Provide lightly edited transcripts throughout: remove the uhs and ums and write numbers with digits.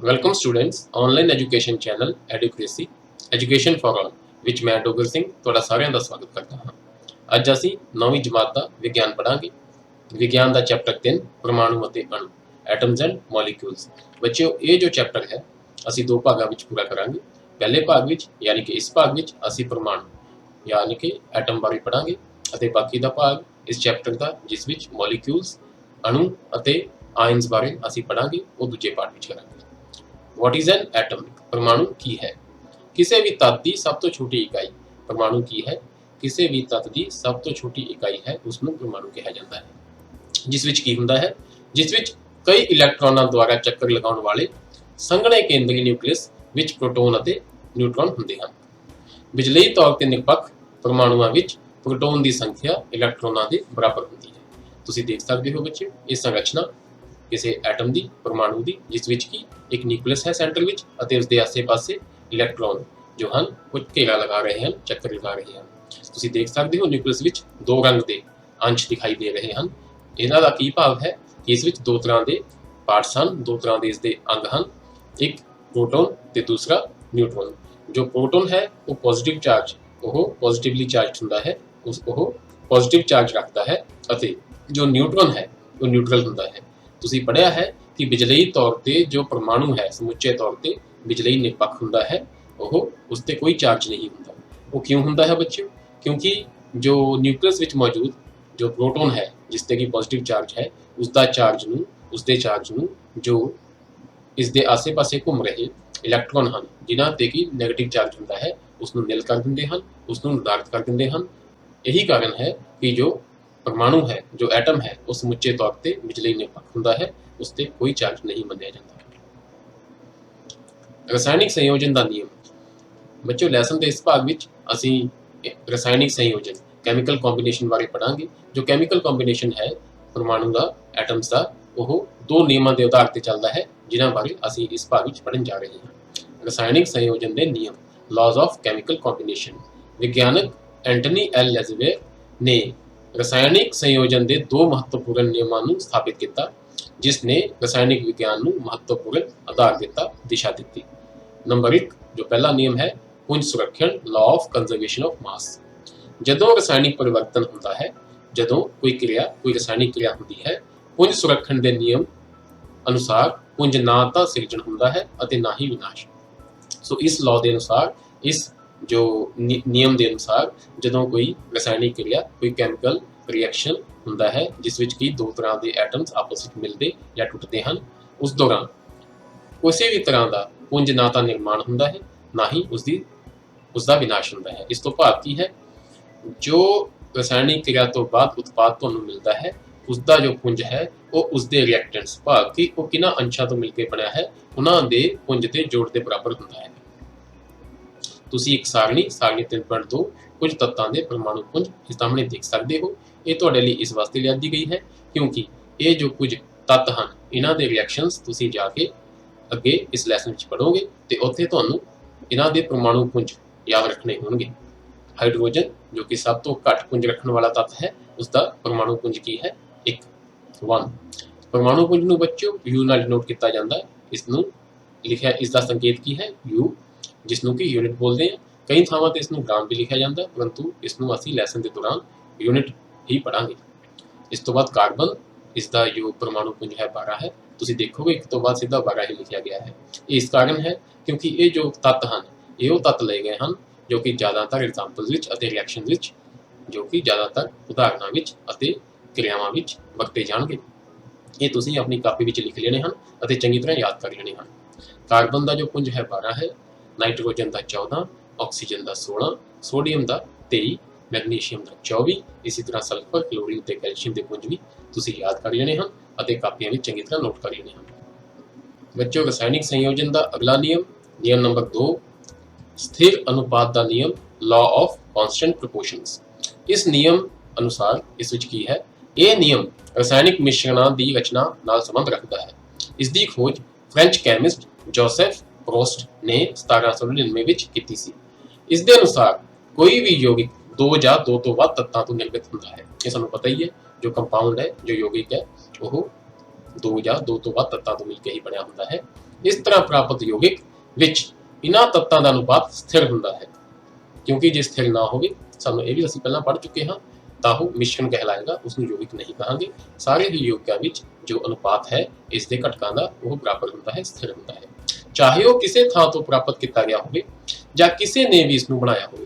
Welcome students online education channel Educasy education for all ਵਿੱਚ ਮੈਂ ਡੋਗਰ ਸਿੰਘ ਤੁਹਾਡਾ ਸਾਰਿਆਂ ਦਾ ਸਵਾਗਤ ਕਰਦਾ ਹਾਂ। ਅੱਜ ਅਸੀਂ 9ਵੀਂ ਜਮਾਤ ਦਾ ਵਿਗਿਆਨ ਪੜਾਂਗੇ। ਵਿਗਿਆਨ ਦਾ ਚੈਪਟਰ 3 ਪਰਮਾਣੂ ਅਤੇ ਅਣੂ ਐਟਮਸ ਐਂਡ ਮੋਲੀਕਿਊਲਸ। ਬੱਚਿਓ, ਇਹ ਜੋ ਚੈਪਟਰ ਹੈ ਅਸੀਂ ਦੋ ਭਾਗਾਂ ਵਿੱਚ ਪੂਰਾ ਕਰਾਂਗੇ। ਪਹਿਲੇ ਭਾਗ ਵਿੱਚ ਯਾਨੀ ਕਿ ਇਸ ਭਾਗ ਵਿੱਚ ਅਸੀਂ ਪਰਮਾਣੂ ਯਾਨੀ ਕਿ ਐਟਮ ਬਾਰੇ ਪੜਾਂਗੇ ਅਤੇ ਬਾਕੀ ਦਾ ਭਾਗ ਇਸ ਚੈਪਟਰ ਦਾ ਜਿਸ ਵਿੱਚ ਮੋਲੀਕਿਊਲਸ ਅਣੂ ਅਤੇ ਆਇਨਸ ਬਾਰੇ ਅਸੀਂ ਪੜਾਂਗੇ ਉਹ ਦੂਜੇ ਪਾਰਟ ਵਿੱਚ ਕਰਾਂਗੇ। What is an atom? परमाणु की है। किसी भी तत्व की सब तो छोटी इकाई परमाणु की है। किसी भी तत्व की सब तो छोटी इकाई है उसनों परमाणु कहा जाता है। जिस विच की हुंदा है, जिस विच कई इलैक्ट्रॉनां द्वारा चक्कर लगाउण वाले संघने केंद्री न्यूक्लियस विच प्रोटॉन ਅਤੇ न्यूट्रॉन ਹੁੰਦੇ ਹਨ। ਬਿਜਲਈ ਤੌਰ ਤੇ ਨਿਰਪੱਖ ਪਰਮਾਣੂਆਂ ਵਿੱਚ ਪ੍ਰੋਟੋਨ ਦੀ ਸੰਖਿਆ ਇਲੈਕਟ੍ਰੋਨਾਂ ਦੇ ਬਰਾਬਰ ਹੁੰਦੀ ਹੈ। ਤੁਸੀਂ ਦੇਖ ਸਕਦੇ ਹੋ ਬੱਚੇ ਇਹ ਸੰਰਚਨਾ ਕਿਸੇ ਐਟਮ ਦੀ ਪਰਮਾਣੂ ਦੀ ਜਿਸ ਵਿੱਚ ਕਿ ਇੱਕ ਨਿਊਕਲੀਅਸ ਹੈ ਸੈਂਟਰ ਵਿੱਚ ਅਤੇ ਉਸ ਦੇ ਆਸੇ-ਪਾਸੇ ਇਲੈਕਟ੍ਰੋਨ ਜੋ ਹਨ ਉਹ ਘੇਰਾ ਲਗਾ ਰਹੇ ਹਨ, ਚੱਕਰ ਲਗਾ ਰਹੇ ਹਨ। ਤੁਸੀਂ ਦੇਖ ਸਕਦੇ ਹੋ ਨਿਊਕਲੀਅਸ ਵਿੱਚ ਦੋ ਰੰਗ ਦੇ ਅੰਸ਼ ਦਿਖਾਈ ਦੇ ਰਹੇ ਹਨ। ਇਹਨਾਂ ਦਾ ਕੀ ਭਾਵ ਹੈ ਕਿ ਇਸ ਵਿੱਚ ਦੋ ਤਰ੍ਹਾਂ ਦੇ ਪਾਰਟਸ ਹਨ, ਦੋ ਤਰ੍ਹਾਂ ਦੇ ਇਸ ਦੇ ਅੰਗ ਹਨ, ਇੱਕ ਪ੍ਰੋਟੋਨ ਤੇ ਦੂਸਰਾ ਨਿਊਟਰੋਨ। ਜੋ ਪ੍ਰੋਟੋਨ ਹੈ ਉਹ ਪੋਜ਼ਿਟਿਵ ਚਾਰਜ ਉਹ ਪੋਜ਼ਿਟਿਵਲੀ ਚਾਰਜਡ ਹੁੰਦਾ ਹੈ, ਉਹ ਪੋਜ਼ਿਟਿਵ ਚਾਰਜ ਰੱਖਦਾ ਹੈ ਅਤੇ ਜੋ ਨਿਊਟਰੋਨ ਹੈ ਉਹ ਨਿਊਟਰਲ ਹੁੰਦਾ ਹੈ। ਤੁਸੀਂ ਪੜ੍ਹਿਆ ਹੈ ਕਿ ਬਿਜਲਈ ਤੌਰ ਤੇ ਜੋ ਪਰਮਾਣੂ ਹੈ ਸਮੁੱਚੇ ਤੌਰ ਤੇ ਬਿਜਲਈ ਨਿਰਪੱਖ ਹੁੰਦਾ ਹੈ, ਉਹ ਉਸ ਤੇ ਕੋਈ ਚਾਰਜ ਨਹੀਂ ਹੁੰਦਾ। ਉਹ ਕਿਉਂ ਹੁੰਦਾ ਹੈ ਬੱਚਿਓ? ਕਿਉਂਕਿ ਜੋ ਨਿਊਕਲੀਅਸ ਵਿੱਚ ਮੌਜੂਦ ਜੋ ਪ੍ਰੋਟੋਨ ਹੈ ਜਿਸ ਤੇ ਕਿ ਪੋਜ਼ਿਟਿਵ ਚਾਰਜ ਹੈ ਉਸ ਦੇ ਚਾਰਜ ਨੂੰ ਜੋ ਇਸ ਦੇ ਆਸੇ-ਪਾਸੇ ਘੁੰਮ ਰਹੇ ਇਲੈਕਟ੍ਰੋਨ ਹਨ ਜਿਨ੍ਹਾਂ ਤੇ ਕਿ ਨੈਗੇਟਿਵ ਚਾਰਜ ਹੁੰਦਾ ਹੈ ਉਸ ਨੂੰ ਨਿਲ ਕਰ ਦਿੰਦੇ ਹਨ, ਉਸ ਨੂੰ ਨਿਰਧਾਰਿਤ ਕਰ ਦਿੰਦੇ ਹਨ। ਇਹੀ ਕਾਰਨ ਹੈ ਕਿ ਜੋ ਪਰਮਾਣੂ ਹੈ ਜੋ ਐਟਮ ਹੈ ਉਹ ਸਮੁੱਚੇ ਤੌਰ ਤੇ ਬਿਜਲਈ ਨਿਰਪੱਖ ਹੁੰਦਾ ਹੈ, ਉਸ ਤੇ ਕੋਈ ਚਾਰਜ ਨਹੀਂ ਮੰਨਿਆ ਜਾਂਦਾ। ਰਸਾਇਣਿਕ ਸੰਯੋਜਨ ਦਾ ਨਿਯਮ। ਬੱਚਿਓ, ਲੈਸਨ ਦੇ ਇਸ ਭਾਗ ਵਿੱਚ ਅਸੀਂ ਰਸਾਇਣਿਕ ਸੰਯੋਜਨ ਕੈਮੀਕਲ ਕੰਬੀਨੇਸ਼ਨ ਬਾਰੇ ਪੜਾਂਗੇ। ਜੋ ਕੈਮੀਕਲ ਕੰਬੀਨੇਸ਼ਨ ਹੈ ਪਰਮਾਣੂ ਦਾ ਐਟਮਸ ਦਾ ਉਹ ਦੋ ਨਿਯਮਾਂ ਦੇ ਆਧਾਰ ਤੇ ਚੱਲਦਾ ਹੈ ਜਿਨ੍ਹਾਂ ਬਾਰੇ ਅਸੀਂ ਇਸ ਭਾਗ ਵਿੱਚ ਪੜਨ ਜਾ ਰਹੇ ਹਾਂ। ਰਸਾਇਣਿਕ ਸੰਯੋਜਨ ਦੇ ਨਿਯਮ ਲਾਜ਼ ਆਫ ਕੈਮੀਕਲ ਕੰਬੀਨੇਸ਼ਨ। ਵਿਗਿਆਨਕ ਐਂਟਨੀ ਐਲ ਲੈਜ਼ਵੇਰ ਨੇ ਰਸਾਇਣਿਕ ਸੰਯੋਜਨ ਦੇ ਦੋ ਮਹੱਤਵਪੂਰਨ ਨਿਯਮਾਂ ਨੂੰ ਸਥਾਪਿਤ ਕੀਤਾ ਜਿਸ ਨੇ ਰਸਾਇਣਿਕ ਵਿਗਿਆਨ ਨੂੰ ਮਹੱਤਵਪੂਰਨ ਆਧਾਰ ਦਿੱਤਾ, ਦਿਸ਼ਾ ਦਿੱਤੀ। ਨੰਬਰ 1 ਜੋ ਪਹਿਲਾ ਨਿਯਮ ਹੈ ਪੁੰਜ ਸੁਰੱਖਿਅਣ law of conservation of mass. ਜਦੋਂ ਰਸਾਇਣਿਕ ਪਰਿਵਰਤਨ ਹੁੰਦਾ ਹੈ, ਜਦੋਂ ਕੋਈ ਰਸਾਇਣਿਕ ਕਿਰਿਆ ਹੁੰਦੀ ਹੈ, ਪੁੰਜ ਸੁਰੱਖਿਅਣ ਦੇ ਨਿਯਮ ਅਨੁਸਾਰ ਪੁੰਜ ਨਾ ਤਾਂ ਸਿਰਜਣ ਹੁੰਦਾ ਹੈ ਅਤੇ ਨਾ ਹੀ ਵਿਨਾਸ਼। ਸੋ ਇਸ ਲਾਅ ਦੇ ਅਨੁਸਾਰ ਇਸ ਜੋ ਨਿਯਮ ਦੇ ਅਨੁਸਾਰ ਜਦੋਂ ਕੋਈ ਰਸਾਇਣਿਕ ਕਿਰਿਆ ਕੋਈ ਕੈਮੀਕਲ ਰਿਐਕਸ਼ਨ ਹੁੰਦਾ ਹੈ ਜਿਸ ਵਿੱਚ ਕਿ ਦੋ ਤਰ੍ਹਾਂ ਦੇ ਐਟਮਸ ਆਪਸ ਵਿੱਚ ਮਿਲਦੇ ਜਾਂ ਟੁੱਟਦੇ ਹਨ, ਉਸ ਦੌਰਾਨ ਕਿਸੇ ਵੀ ਤਰ੍ਹਾਂ ਦਾ ਪੁੰਜ ਨਾ ਤਾਂ ਨਿਰਮਾਣ ਹੁੰਦਾ ਹੈ ਨਾ ਹੀ ਉਸ ਦਾ ਵਿਨਾਸ਼ ਹੁੰਦਾ ਹੈ। ਇਸ ਤੋਂ ਭਾਵ ਕੀ ਹੈ, ਜੋ ਰਸਾਇਣਿਕ ਕਿਰਿਆ ਤੋਂ ਬਾਅਦ ਉਤਪਾਦ ਤੁਹਾਨੂੰ ਮਿਲਦਾ ਹੈ ਉਸ ਦਾ ਜੋ ਪੁੰਜ ਹੈ ਉਹ ਉਸ ਦੇ ਰਿਐਕਟੈਂਟਸ ਭਾਵ ਕਿ ਉਹ ਕਿਹਨਾਂ ਅੰਸ਼ਾਂ ਤੋਂ ਮਿਲ ਕੇ ਬਣਿਆ ਹੈ ਉਹਨਾਂ ਦੇ ਪੁੰਜ ਦੇ ਜੋੜ ਦੇ ਬਰਾਬਰ ਹੁੰਦਾ ਹੈ। ਤੁਸੀਂ ਇੱਕ ਸਾਰਣੀ 3.2 ਕੁਝ ਤੱਤਾਂ ਦੇ ਪਰਮਾਣੂ ਪੁੰਜ ਇਸ ਸਾਹਮਣੇ ਦੇਖ ਸਕਦੇ ਹੋ। ਇਹ ਤੁਹਾਡੇ ਲਈ ਇਸ ਵਾਸਤੇ ਲਿਆਂਦੀ ਗਈ ਹੈ ਕਿਉਂਕਿ ਇਹ ਜੋ ਕੁਝ ਤੱਤ ਹਨ ਇਹਨਾਂ ਦੇ ਰਿਐਕਸ਼ਨਸ ਤੁਸੀਂ ਜਾ ਕੇ ਅੱਗੇ ਇਸ ਲੈਸਨ ਵਿੱਚ ਪੜ੍ਹੋਗੇ ਤੇ ਉੱਥੇ ਤੁਹਾਨੂੰ ਇਹਨਾਂ ਦੇ ਪਰਮਾਣੂ ਪੁੰਜ ਯਾਦ ਰੱਖਣੇ ਹੋਣਗੇ। ਹਾਈਡਰੋਜਨ ਜੋ ਕਿ ਸਭ ਤੋਂ ਘੱਟ ਪੁੰਜ ਰੱਖਣ ਵਾਲਾ ਤੱਤ ਹੈ ਉਸ ਦਾ ਪਰਮਾਣੂ ਪੁੰਜ ਕੀ ਹੈ? 1 ਪਰਮਾਣੂ ਪੁੰਜ ਨੂੰ ਬੱਚਿਓ U ਨਾਲ ਡਿਨੋਟ ਕੀਤਾ ਜਾਂਦਾ ਹੈ। ਇਸ ਨੂੰ ਲਿਖਿਆ ਇਸ ਦਾ ਸੰਕੇਤ ਕੀ ਹੈ? U, ਜਿਸ ਨੂੰ ਕਿ ਯੂਨਿਟ ਬੋਲਦੇ ਹਾਂ। ਕਈ ਥਾਵਾਂ ਤੇ ਇਸ ਨੂੰ ਗ੍ਰਾਮ ਵੀ ਲਿਖਿਆ ਜਾਂਦਾ ਪਰੰਤੂ ਇਸ ਨੂੰ ਅਸੀਂ ਲੈਸਨ ਦੇ ਦੌਰਾਨ ਯੂਨਿਟ ਹੀ ਪੜਾਂਗੇ। ਇਸ ਤੋਂ ਬਾਅਦ ਕਾਰਬਨ, ਇਸ ਦਾ ਜੋ ਪਰਮਾਣੂ ਪੁੰਜ ਹੈ 12 ਹੈ। ਤੁਸੀਂ ਦੇਖੋਗੇ ਇੱਕ ਤੋਂ ਬਾਅਦ ਸਿੱਧਾ 12 ਹੀ ਲਿਖਿਆ ਗਿਆ ਹੈ। ਇਸ ਕਾਰਨ ਹੈ ਕਿਉਂਕਿ ਇਹ ਜੋ ਤੱਤ ਹਨ ਇਹ ਉਹ ਤੱਤ ਲਏ ਗਏ ਹਨ ਜੋ ਕਿ ਜ਼ਿਆਦਾਤਰ ਐਗਜ਼ਾਮਪਲਸ ਵਿੱਚ ਅਤੇ ਰਿਐਕਸ਼ਨ ਵਿੱਚ ਜੋ ਕਿ ਜ਼ਿਆਦਾਤਰ ਉਦਾਹਰਨਾਂ ਵਿੱਚ ਅਤੇ ਕਿਰਿਆਵਾਂ ਵਿੱਚ ਵਰਤੇ ਜਾਣਗੇ। ਇਹ ਤੁਸੀਂ ਆਪਣੀ ਕਾਪੀ ਵਿੱਚ ਲਿਖ ਲੈਣੇ ਹਨ ਅਤੇ ਚੰਗੀ ਤਰ੍ਹਾਂ ਯਾਦ ਕਰ ਲੈਣੇ ਹਨ। ਕਾਰਬਨ ਦਾ ਜੋ ਪੁੰਜ ਹੈ 12 ਹੈ, ਨਾਈਟ੍ਰੋਜਨ ਦਾ 14, ਆਕਸੀਜਨ ਦਾ 16, ਸੋਡੀਅਮ ਦਾ 23, ਮੈਗਨੀਸ਼ੀਅਮ ਦਾ 24, ਇਸੇ ਤਰ੍ਹਾਂ ਸਲਫਰ, ਕਲੋਰੀਨ ਤੇ ਕੈਲਸ਼ੀਅਮ ਦੇ ਪੁੰਜ ਵੀ ਤੁਸੀਂ ਯਾਦ ਕਰ ਲੈਣੇ ਹਨ ਅਤੇ ਕਾਪੀਆਂ ਵਿੱਚ ਚੰਗੀ ਤਰ੍ਹਾਂ ਨੋਟ ਕਰ ਲੈਣੇ ਹਨ। ਬੱਚਿਓ, ਰਸਾਇਣਿਕ ਸੰਯੋਜਨ ਦਾ ਅਗਲਾ ਨਿਯਮ ਨੰਬਰ 2 ਸਥਿਰ ਅਨੁਪਾਤ ਦਾ ਨਿਯਮ ਲਾਅ ਆਫ ਕਾਂਸਟੈਂਟ ਪ੍ਰੋਪੋਰਸ਼ਨਸ। ਇਸ ਨਿਯਮ ਅਨੁਸਾਰ ਇਸ ਵਿੱਚ ਕੀ ਹੈ? ਇਹ ਨਿਯਮ ਰਸਾਇਣਿਕ ਮਿਸ਼ਰਣਾਂ ਦੀ ਰਚਨਾ ਨਾਲ ਸੰਬੰਧ ਰੱਖਦਾ ਹੈ। ਇਸ ਦੀ ਖੋਜ ਫ੍ਰੈਂਚ ਕੈਮਿਸਟ ਜੋਸੈਫ ਪ੍ਰੋਸਟ ਨੇ 1799 ਵਿੱਚ ਕੀਤੀ ਸੀ। ਇਸ ਦੇ ਅਨੁਸਾਰ ਕੋਈ ਵੀ ਯੌਗਿਕ 2 ਜਾਂ 2 ਤੋਂ ਵੱਧ ਤੱਤਾਂ ਤੋਂ ਨਿਰਮਿਤ ਹੁੰਦਾ ਹੈ। ਇਹ ਸਾਨੂੰ ਪਤਾ ਹੀ ਹੈ ਜੋ ਕੰਪਾਊਂਡ ਹੈ ਜੋ ਯੌਗਿਕ ਹੈ ਉਹ 2 ਜਾਂ 2 ਤੋਂ ਵੱਧ ਤੱਤਾਂ ਤੋਂ ਮਿਲ ਕੇ ਹੀ ਬਣਿਆ ਹੁੰਦਾ ਹੈ। ਇਸ ਤਰ੍ਹਾਂ ਪ੍ਰਾਪਤ ਯੌਗਿਕ ਵਿੱਚ ਇਹਨਾਂ ਤੱਤਾਂ ਦਾ ਅਨੁਪਾਤ ਸਥਿਰ ਹੁੰਦਾ ਹੈ, ਕਿਉਂਕਿ ਜੇ ਸਥਿਰ ਨਾ ਹੋਵੇ, ਸਾਨੂੰ ਇਹ ਵੀ ਅਸੀਂ ਪਹਿਲਾਂ ਪੜ੍ਹ ਚੁੱਕੇ ਹਾਂ, ਤਾਂ ਉਹ ਮਿਸ਼ਰਣ ਕਹਿਲਾਏਗਾ, ਉਸ ਨੂੰ ਯੌਗਿਕ ਨਹੀਂ ਕਹਾਂਗੇ। ਸਾਰੇ ਹੀ ਯੌਗਿਕਾਂ ਵਿੱਚ ਜੋ ਅਨੁਪਾਤ ਹੈ ਇਸ ਦੇ ਘਟਕਾਂ ਦਾ ਉਹ ਬਰਾਬਰ ਹੁੰਦਾ ਹੈ, ਸਥਿਰ ਹੁੰਦਾ ਹੈ, ਚਾਹੇ ਉਹ ਕਿਸੇ ਥਾਂ ਤੋਂ ਪ੍ਰਾਪਤ ਕੀਤਾ ਗਿਆ ਹੋਵੇ ਜਾਂ ਕਿਸੇ ਨੇ ਵੀ ਇਸ ਨੂੰ ਬਣਾਇਆ ਹੋਵੇ।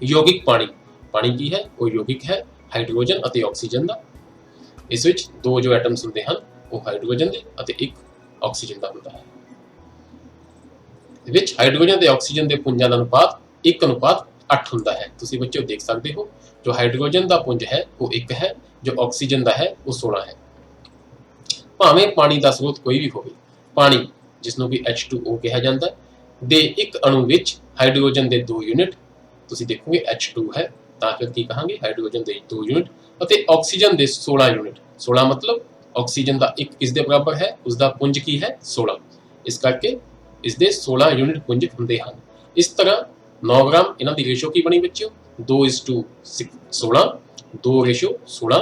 ਯੌਗਿਕ ਪਾਣੀ ਕੀ ਹੈ? ਉਹ ਯੌਗਿਕ ਹੈ ਹਾਈਡਰੋਜਨ ਅਤੇ ਆਕਸੀਜਨ ਦਾ। ਇਸ ਵਿੱਚ ਦੋ ਜੋ ਐਟਮਸ ਹੁੰਦੇ ਹਨ ਉਹ ਹਾਈਡਰੋਜਨ ਦੇ ਅਤੇ ਇੱਕ ਆਕਸੀਜਨ ਦਾ ਹੁੰਦਾ ਹੈ। ਵਿੱਚ ਹਾਈਡਰੋਜਨ ਤੇ ਆਕਸੀਜਨ ਦੇ ਪੁੰਜਾਂ ਦਾ ਅਨੁਪਾਤ 1:8 ਹੁੰਦਾ ਹੈ। ਤੁਸੀਂ ਬੱਚਿਓ ਦੇਖ ਸਕਦੇ ਹੋ, ਜੋ ਹਾਈਡਰੋਜਨ ਦਾ ਪੁੰਜ ਹੈ ਉਹ 1 ਹੈ, ਜੋ ਆਕਸੀਜਨ ਦਾ ਹੈ ਉਹ 16 ਹੈ। ਭਾਵੇਂ ਪਾਣੀ ਦਾ ਸਰੋਤ ਕੋਈ ਵੀ ਹੋਵੇ, ਪਾਣੀ ਜਿਸ ਨੂੰ ਕਿ H2O ਕਿਹਾ ਜਾਂਦਾ ਦੇ ਇੱਕ ਅਣੂ ਵਿੱਚ ਹਾਈਡਰੋਜਨ ਦੇ 2 ਯੂਨਿਟ, ਤੁਸੀਂ ਦੇਖੋਗੇ H2 ਹੈ ਤਾਂ ਫਿਰ ਕੀ ਕਹਾਂਗੇ, ਹਾਈਡਰੋਜਨ ਦੇ 2 ਯੂਨਿਟ ਅਤੇ ਆਕਸੀਜਨ ਦੇ 16 ਯੂਨਿਟ। 16 ਮਤਲਬ ਆਕਸੀਜਨ ਦਾ 1 ਕਿਸ ਦੇ ਬਰਾਬਰ ਹੈ, ਉਸ ਦਾ ਪੁੰਜ ਕੀ ਹੈ 16, ਇਸ ਕਰਕੇ ਇਸ ਦੇ 16 ਯੂਨਿਟ ਪੁੰਜ ਹੁੰਦੇ ਹਨ। ਇਸ ਤਰ੍ਹਾਂ 9 ਗ੍ਰਾਮ ਇਹਨਾਂ ਦੀ ਰੇਸ਼ੋ ਕੀ ਬਣੀ ਬੱਚਿਓ, 2:16, 2:16।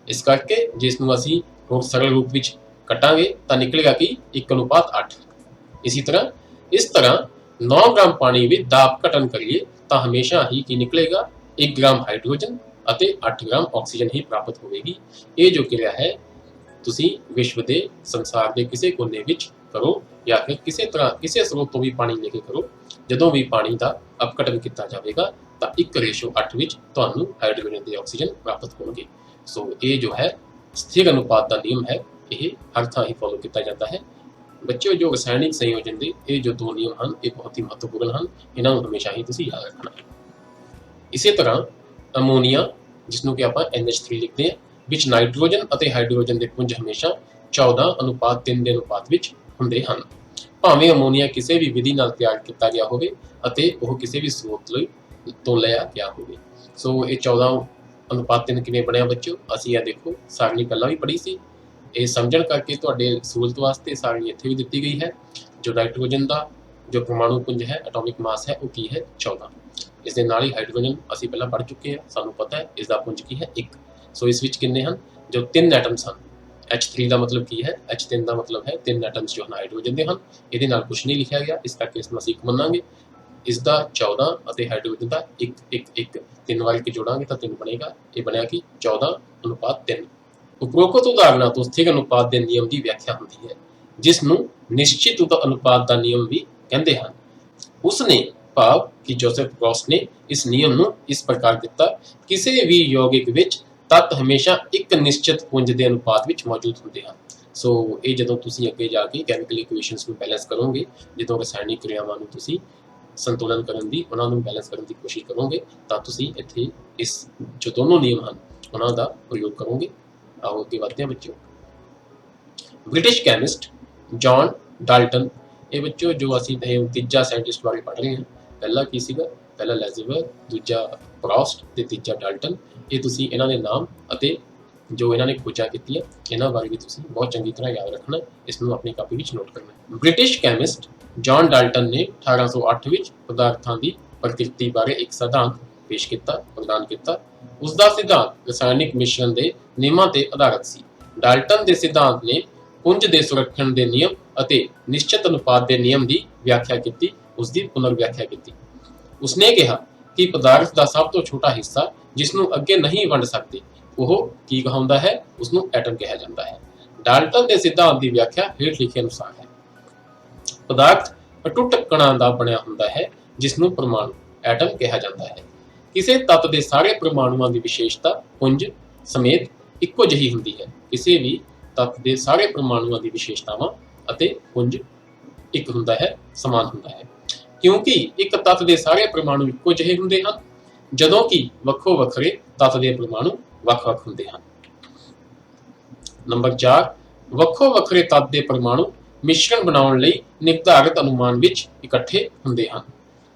ਇਸ ਕਰਕੇ ਜਿਸ ਨੂੰ ਅਸੀਂ ਹੋਰ ਸਰਲ ਰੂਪ ਵਿੱਚ ਕਟਾਂਗੇ ਤਾਂ ਨਿਕਲੇਗਾ ਕਿ 1:8। ਇਸੇ ਤਰ੍ਹਾਂ ਇਸ ਤਰ੍ਹਾਂ 9 ਗ੍ਰਾਮ ਪਾਣੀ ਵਿੱਚ ਦਾਬ ਘਟਨ ਕਰੀਏ ਤਾਂ ਹਮੇਸ਼ਾ ਹੀ ਕੀ ਨਿਕਲੇਗਾ, 1 ਗ੍ਰਾਮ ਹਾਈਡਰੋਜਨ ਅਤੇ 8 ਗ੍ਰਾਮ ਆਕਸੀਜਨ ਹੀ ਪ੍ਰਾਪਤ ਹੋਵੇਗੀ। ਇਹ ਜੋ ਕਿਰਿਆ ਹੈ ਤੁਸੀਂ ਵਿਸ਼ਵ ਦੇ ਸੰਸਾਰ ਦੇ ਕਿਸੇ ਕੋਨੇ ਵਿੱਚ ਕਰੋ ਜਾਂ ਫਿਰ ਕਿਸੇ ਸਰੋਤ ਤੋਂ ਵੀ ਪਾਣੀ ਲੈ ਕੇ ਕਰੋ, ਜਦੋਂ ਵੀ ਪਾਣੀ ਦਾ ਅਪਘਟਨ ਕੀਤਾ ਜਾਵੇਗਾ ਤਾਂ 1:8 ਵਿੱਚ ਤੁਹਾਨੂੰ ਹਾਈਡਰੋਜਨ ਤੇ ਆਕਸੀਜਨ ਪ੍ਰਾਪਤ ਹੋਣਗੇ। ਸੋ ਇਹ ਜੋ ਹੈ ਸਥਿਰ ਅਨੁਪਾਤ ਦਾ ਨਿਯਮ ਹੈ, ਇਹ ਹਰ ਥਾਂ ਹੀ ਫੋਲੋ ਕੀਤਾ ਜਾਂਦਾ ਹੈ। ਬੱਚਿਓ ਜੋ ਰਸਾਇਣਿਕ ਸੰਯੋਜਨ ਦੇ ਇਹ ਜੋ 2 ਨਿਯਮ ਹਨ ਇਹ ਬਹੁਤ ਹੀ ਮਹੱਤਵਪੂਰਨ ਹਨ, ਇਹਨਾਂ ਨੂੰ ਹਮੇਸ਼ਾ ਹੀ ਤੁਸੀਂ ਯਾਦ ਰੱਖਣਾ ਹੈ। ਇਸੇ ਤਰ੍ਹਾਂ ਅਮੋਨੀਆ, ਜਿਸ ਨੂੰ ਕਿ ਆਪਾਂ NH3 ਲਿਖਦੇ ਹਾਂ, ਵਿੱਚ ਨਾਈਟ੍ਰੋਜਨ ਅਤੇ ਹਾਈਡਰੋਜਨ ਦੇ ਪੁੰਜ ਹਮੇਸ਼ਾ 14:3 ਦੇ ਅਨੁਪਾਤ ਵਿੱਚ ਹੁੰਦੇ ਹਨ। ਭਾਵੇਂ ਅਮੋਨੀਆ ਕਿਸੇ ਵੀ ਵਿਧੀ ਨਾਲ ਤਿਆਰ ਕੀਤਾ ਗਿਆ ਹੋਵੇ ਅਤੇ ਉਹ ਕਿਸੇ ਵੀ ਸਰੋਤ ਤੋਂ ਲਿਆ ਗਿਆ ਹੋਵੇ। ਸੋ ਇਹ 14:3 ਕਿਵੇਂ ਬਣਿਆ ਬੱਚਿਓ, ਅਸੀਂ ਇਹ ਦੇਖੋ ਸਾਰਣੀ ਪਹਿਲਾਂ ਵੀ ਪੜ੍ਹੀ ਸੀ। ਇਹ ਸਮਝਣ ਕਰਕੇ ਤੁਹਾਡੇ ਸਹੂਲਤ ਵਾਸਤੇ ਸਾਰਣੀ ਇੱਥੇ ਵੀ ਦਿੱਤੀ ਗਈ ਹੈ। ਜੋ ਨਾਈਟ੍ਰੋਜਨ ਦਾ ਜੋ ਪਰਮਾਣੂ ਪੁੰਜ ਹੈ, ਐਟੋਮਿਕ ਮਾਸ ਹੈ, ਉਹ ਕੀ ਹੈ 14। ਇਸ ਦੇ ਨਾਲ ਹੀ ਹਾਈਡਰੋਜਨ ਅਸੀਂ ਪਹਿਲਾਂ ਪੜ੍ਹ ਚੁੱਕੇ ਹਾਂ, ਸਾਨੂੰ ਪਤਾ ਹੈ ਇਸ ਦਾ ਪੁੰਜ ਕੀ ਹੈ 1। ਸੋ ਇਸ ਵਿੱਚ ਕਿੰਨੇ ਹਨ, ਜੋ 3 ਐਟਮਸ ਹਨ। H3 ਦਾ ਮਤਲਬ ਕੀ ਹੈ, H3 ਦਾ ਮਤਲਬ ਹੈ 3 ਐਟਮਸ ਜੋ ਹਨ ਹਾਈਡਰੋਜਨ ਦੇ ਹਨ। ਇਹਦੇ ਨਾਲ ਕੁਝ ਨਹੀਂ ਲਿਖਿਆ ਗਿਆ, ਇਸ ਕਰਕੇ ਇਸ ਨੂੰ ਅਸੀਂ 1 ਮੰਨਾਂਗੇ। ਇਸ ਦਾ 14 ਅਤੇ ਹਾਈਡਰੋਜਨ ਦਾ 1:1:1, 3 ਵਾਰ ਕੇ ਜੋੜਾਂਗੇ ਤਾਂ 3 ਬਣੇਗਾ। ਇਹ ਬਣਿਆ ਕਿ 14:3। ਉਪਰੋਕਤ ਉਦਾਹਰਨਾਂ ਤੋਂ ਸਥਿਰ ਅਨੁਪਾਤ ਦੇ ਨਿਯਮ ਦੀ ਵਿਆਖਿਆ ਹੁੰਦੀ ਹੈ, ਜਿਸ ਨੂੰ ਨਿਸ਼ਚਿਤ ਅਨੁਪਾਤ ਦਾ ਨਿਯਮ ਵੀ ਕਹਿੰਦੇ ਹਨ। ਉਸਨੇ ਭਾਵ ਕਿ ਜੋਸੇਫ ਗੌਸ ਨੇ ਇਸ ਨਿਯਮ ਨੂੰ ਇਸ ਪ੍ਰਕਾਰ ਦਿੱਤਾ, ਕਿਸੇ ਵੀ ਯੌਗਿਕ ਵਿੱਚ ਤੱਤ ਹਮੇਸ਼ਾ ਇੱਕ ਨਿਸ਼ਚਿਤ ਪੁੰਜ ਦੇ ਅਨੁਪਾਤ ਵਿੱਚ ਮੌਜੂਦ ਹੁੰਦੇ ਹਨ। ਸੋ ਇਹ ਜਦੋਂ ਤੁਸੀਂ ਅੱਗੇ ਜਾ ਕੇ ਕੈਮੀਕਲ ਇਕੁਏਸ਼ਨਸ ਨੂੰ ਬੈਲੈਂਸ ਕਰੋਗੇ, ਜਦੋਂ ਰਸਾਇਣਿਕ ਕਿਰਿਆਵਾਂ ਨੂੰ ਤੁਸੀਂ ਸੰਤੁਲਨ ਕਰਨ ਦੀ, ਉਹਨਾਂ ਨੂੰ ਬੈਲੈਂਸ ਕਰਨ ਦੀ ਕੋਸ਼ਿਸ਼ ਕਰੋਗੇ, ਤਾਂ ਤੁਸੀਂ ਇੱਥੇ ਇਸ ਜੋ ਦੋਨੋਂ ਨਿਯਮ ਹਨ ਉਹਨਾਂ ਦਾ ਪ੍ਰਯੋਗ ਕਰੋਗੇ। ਆਓ ਅੱਗੇ ਵਧਦੇ ਹਾਂ ਬੱਚਿਓ। ਬ੍ਰਿਟਿਸ਼ ਕੈਮਿਸਟ ਜੌਨ ਡਾਲਟਨ, ਇਹ ਬੱਚਿਓ ਜੋ ਅਸੀਂ ਤੀਜਾ ਸਾਇੰਟਿਸਟ ਬਾਰੇ ਪੜ੍ਹ ਰਹੇ ਹਾਂ। ਪਹਿਲਾ ਕੀ ਸੀਗਾ, ਪਹਿਲਾ ਲੈਜ਼ੀਵਰ, ਦੂਜਾ ਪ੍ਰੋਸਟ ਤੇ ਤੀਜਾ ਡਾਲਟਨ। ਇਹ ਤੁਸੀਂ ਇਹਨਾਂ ਦੇ ਨਾਮ ਅਤੇ ਜੋ ਇਹਨਾਂ ਨੇ ਖੋਜਾਂ ਕੀਤੀਆਂ ਇਹਨਾਂ ਬਾਰੇ ਵੀ ਤੁਸੀਂ ਬਹੁਤ ਚੰਗੀ ਤਰ੍ਹਾਂ ਯਾਦ ਰੱਖਣਾ, ਇਸ ਨੂੰ ਆਪਣੀ ਕਾਪੀ ਵਿੱਚ ਨੋਟ ਕਰਨਾ। ਬ੍ਰਿਟਿਸ਼ ਕੈਮਿਸਟ ਜੌਨ ਡਾਲਟਨ ਨੇ 1808 ਵਿੱਚ ਪਦਾਰਥਾਂ ਦੀ ਪ੍ਰਕਿਰਤੀ ਬਾਰੇ ਇੱਕ ਸਿਧਾਂਤ ਪੇਸ਼ ਕੀਤਾ, ਪ੍ਰਦਾਨ ਕੀਤਾ। ਉਸ ਦਾ ਸਿਧਾਂਤ ਰਸਾਇਣਿਕ ਮਿਸ਼ਰਣ ਦੇ ਨਿਯਮਾਂ ਤੇ ਆਧਾਰਿਤ ਸੀ। ਡਾਲਟਨ ਦੇ ਸਿਧਾਂਤ ਨੇ ਪੁੰਜ ਦੇ ਸੁਰੱਖਣ ਦੇ ਨਿਯਮ ਅਤੇ ਨਿਸ਼ਚਿਤ ਅਨੁਪਾਤ ਦੇ ਨਿਯਮ ਦੀ ਵਿਆਖਿਆ ਕੀਤੀ, ਉਸ ਦੀ ਪੁਨਰ ਵਿਆਖਿਆ ਕੀਤੀ। ਉਸਨੇ ਕਿਹਾ ਕਿ ਪਦਾਰਥ ਦਾ ਸਭ ਤੋਂ ਛੋਟਾ ਹਿੱਸਾ ਜਿਸ ਨੂੰ ਅੱਗੇ ਨਹੀਂ ਵੰਡ ਸਕਦੇ, ਉਹ ਕੀ ਕਹਾਉਂਦਾ ਹੈ, ਉਸ ਨੂੰ ਐਟਮ ਕਿਹਾ ਜਾਂਦਾ ਹੈ। ਡਾਲਟਨ ਦੇ ਸਿਧਾਂਤ ਦੀ ਵਿਆਖਿਆ ਹੇਠ ਲਿਖੇ ਅਨੁਸਾਰ ਹੈ। ਪਦਾਰਥ ਅਟੁੱਟ ਕਣਾਂ ਦਾ ਬਣਿਆ ਹੁੰਦਾ ਹੈ, ਜਿਸ ਨੂੰ ਪਰਮਾਣੂ ਐਟਮ ਕਿਹਾ ਜਾਂਦਾ ਹੈ। ਕਿਸੇ ਤੱਤ ਦੇ ਸਾਰੇ ਪਰਮਾਣੂਆਂ ਦੀ ਵਿਸ਼ੇਸ਼ਤਾ ਪੁੰਜ ਸਮੇਤ ਇੱਕੋ ਜਿਹੀ ਹੁੰਦੀ ਹੈ। ਕਿਸੇ ਵੀ ਤੱਤ ਦੇ ਸਾਰੇ ਪਰਮਾਣੂਆਂ ਦੀ ਵਿਸ਼ੇਸ਼ਤਾਵਾਂ ਅਤੇ ਪੁੰਜ ਇੱਕ ਹੁੰਦਾ ਹੈ, ਸਮਾਨ ਹੁੰਦਾ ਹੈ, ਕਿਉਂਕਿ ਇੱਕ ਤੱਤ ਦੇ ਸਾਰੇ ਪਰਮਾਣੂ ਇੱਕੋ ਜਿਹੇ ਹੁੰਦੇ ਹਨ, ਜਦੋਂ ਕਿ ਵੱਖੋ ਵੱਖਰੇ ਤੱਤ ਦੇ ਪਰਮਾਣੂ ਵੱਖ-ਵੱਖ ਹੁੰਦੇ ਹਨ। ਨੰਬਰ 4, ਵੱਖੋ ਵੱਖਰੇ ਤੱਤ ਦੇ ਪਰਮਾਣੂ ਮਿਸ਼ਰਣ ਬਣਾਉਣ ਲਈ ਨਿਰਧਾਰਿਤ ਅਨੁਮਾਨ ਵਿੱਚ ਇਕੱਠੇ ਹੁੰਦੇ ਹਨ।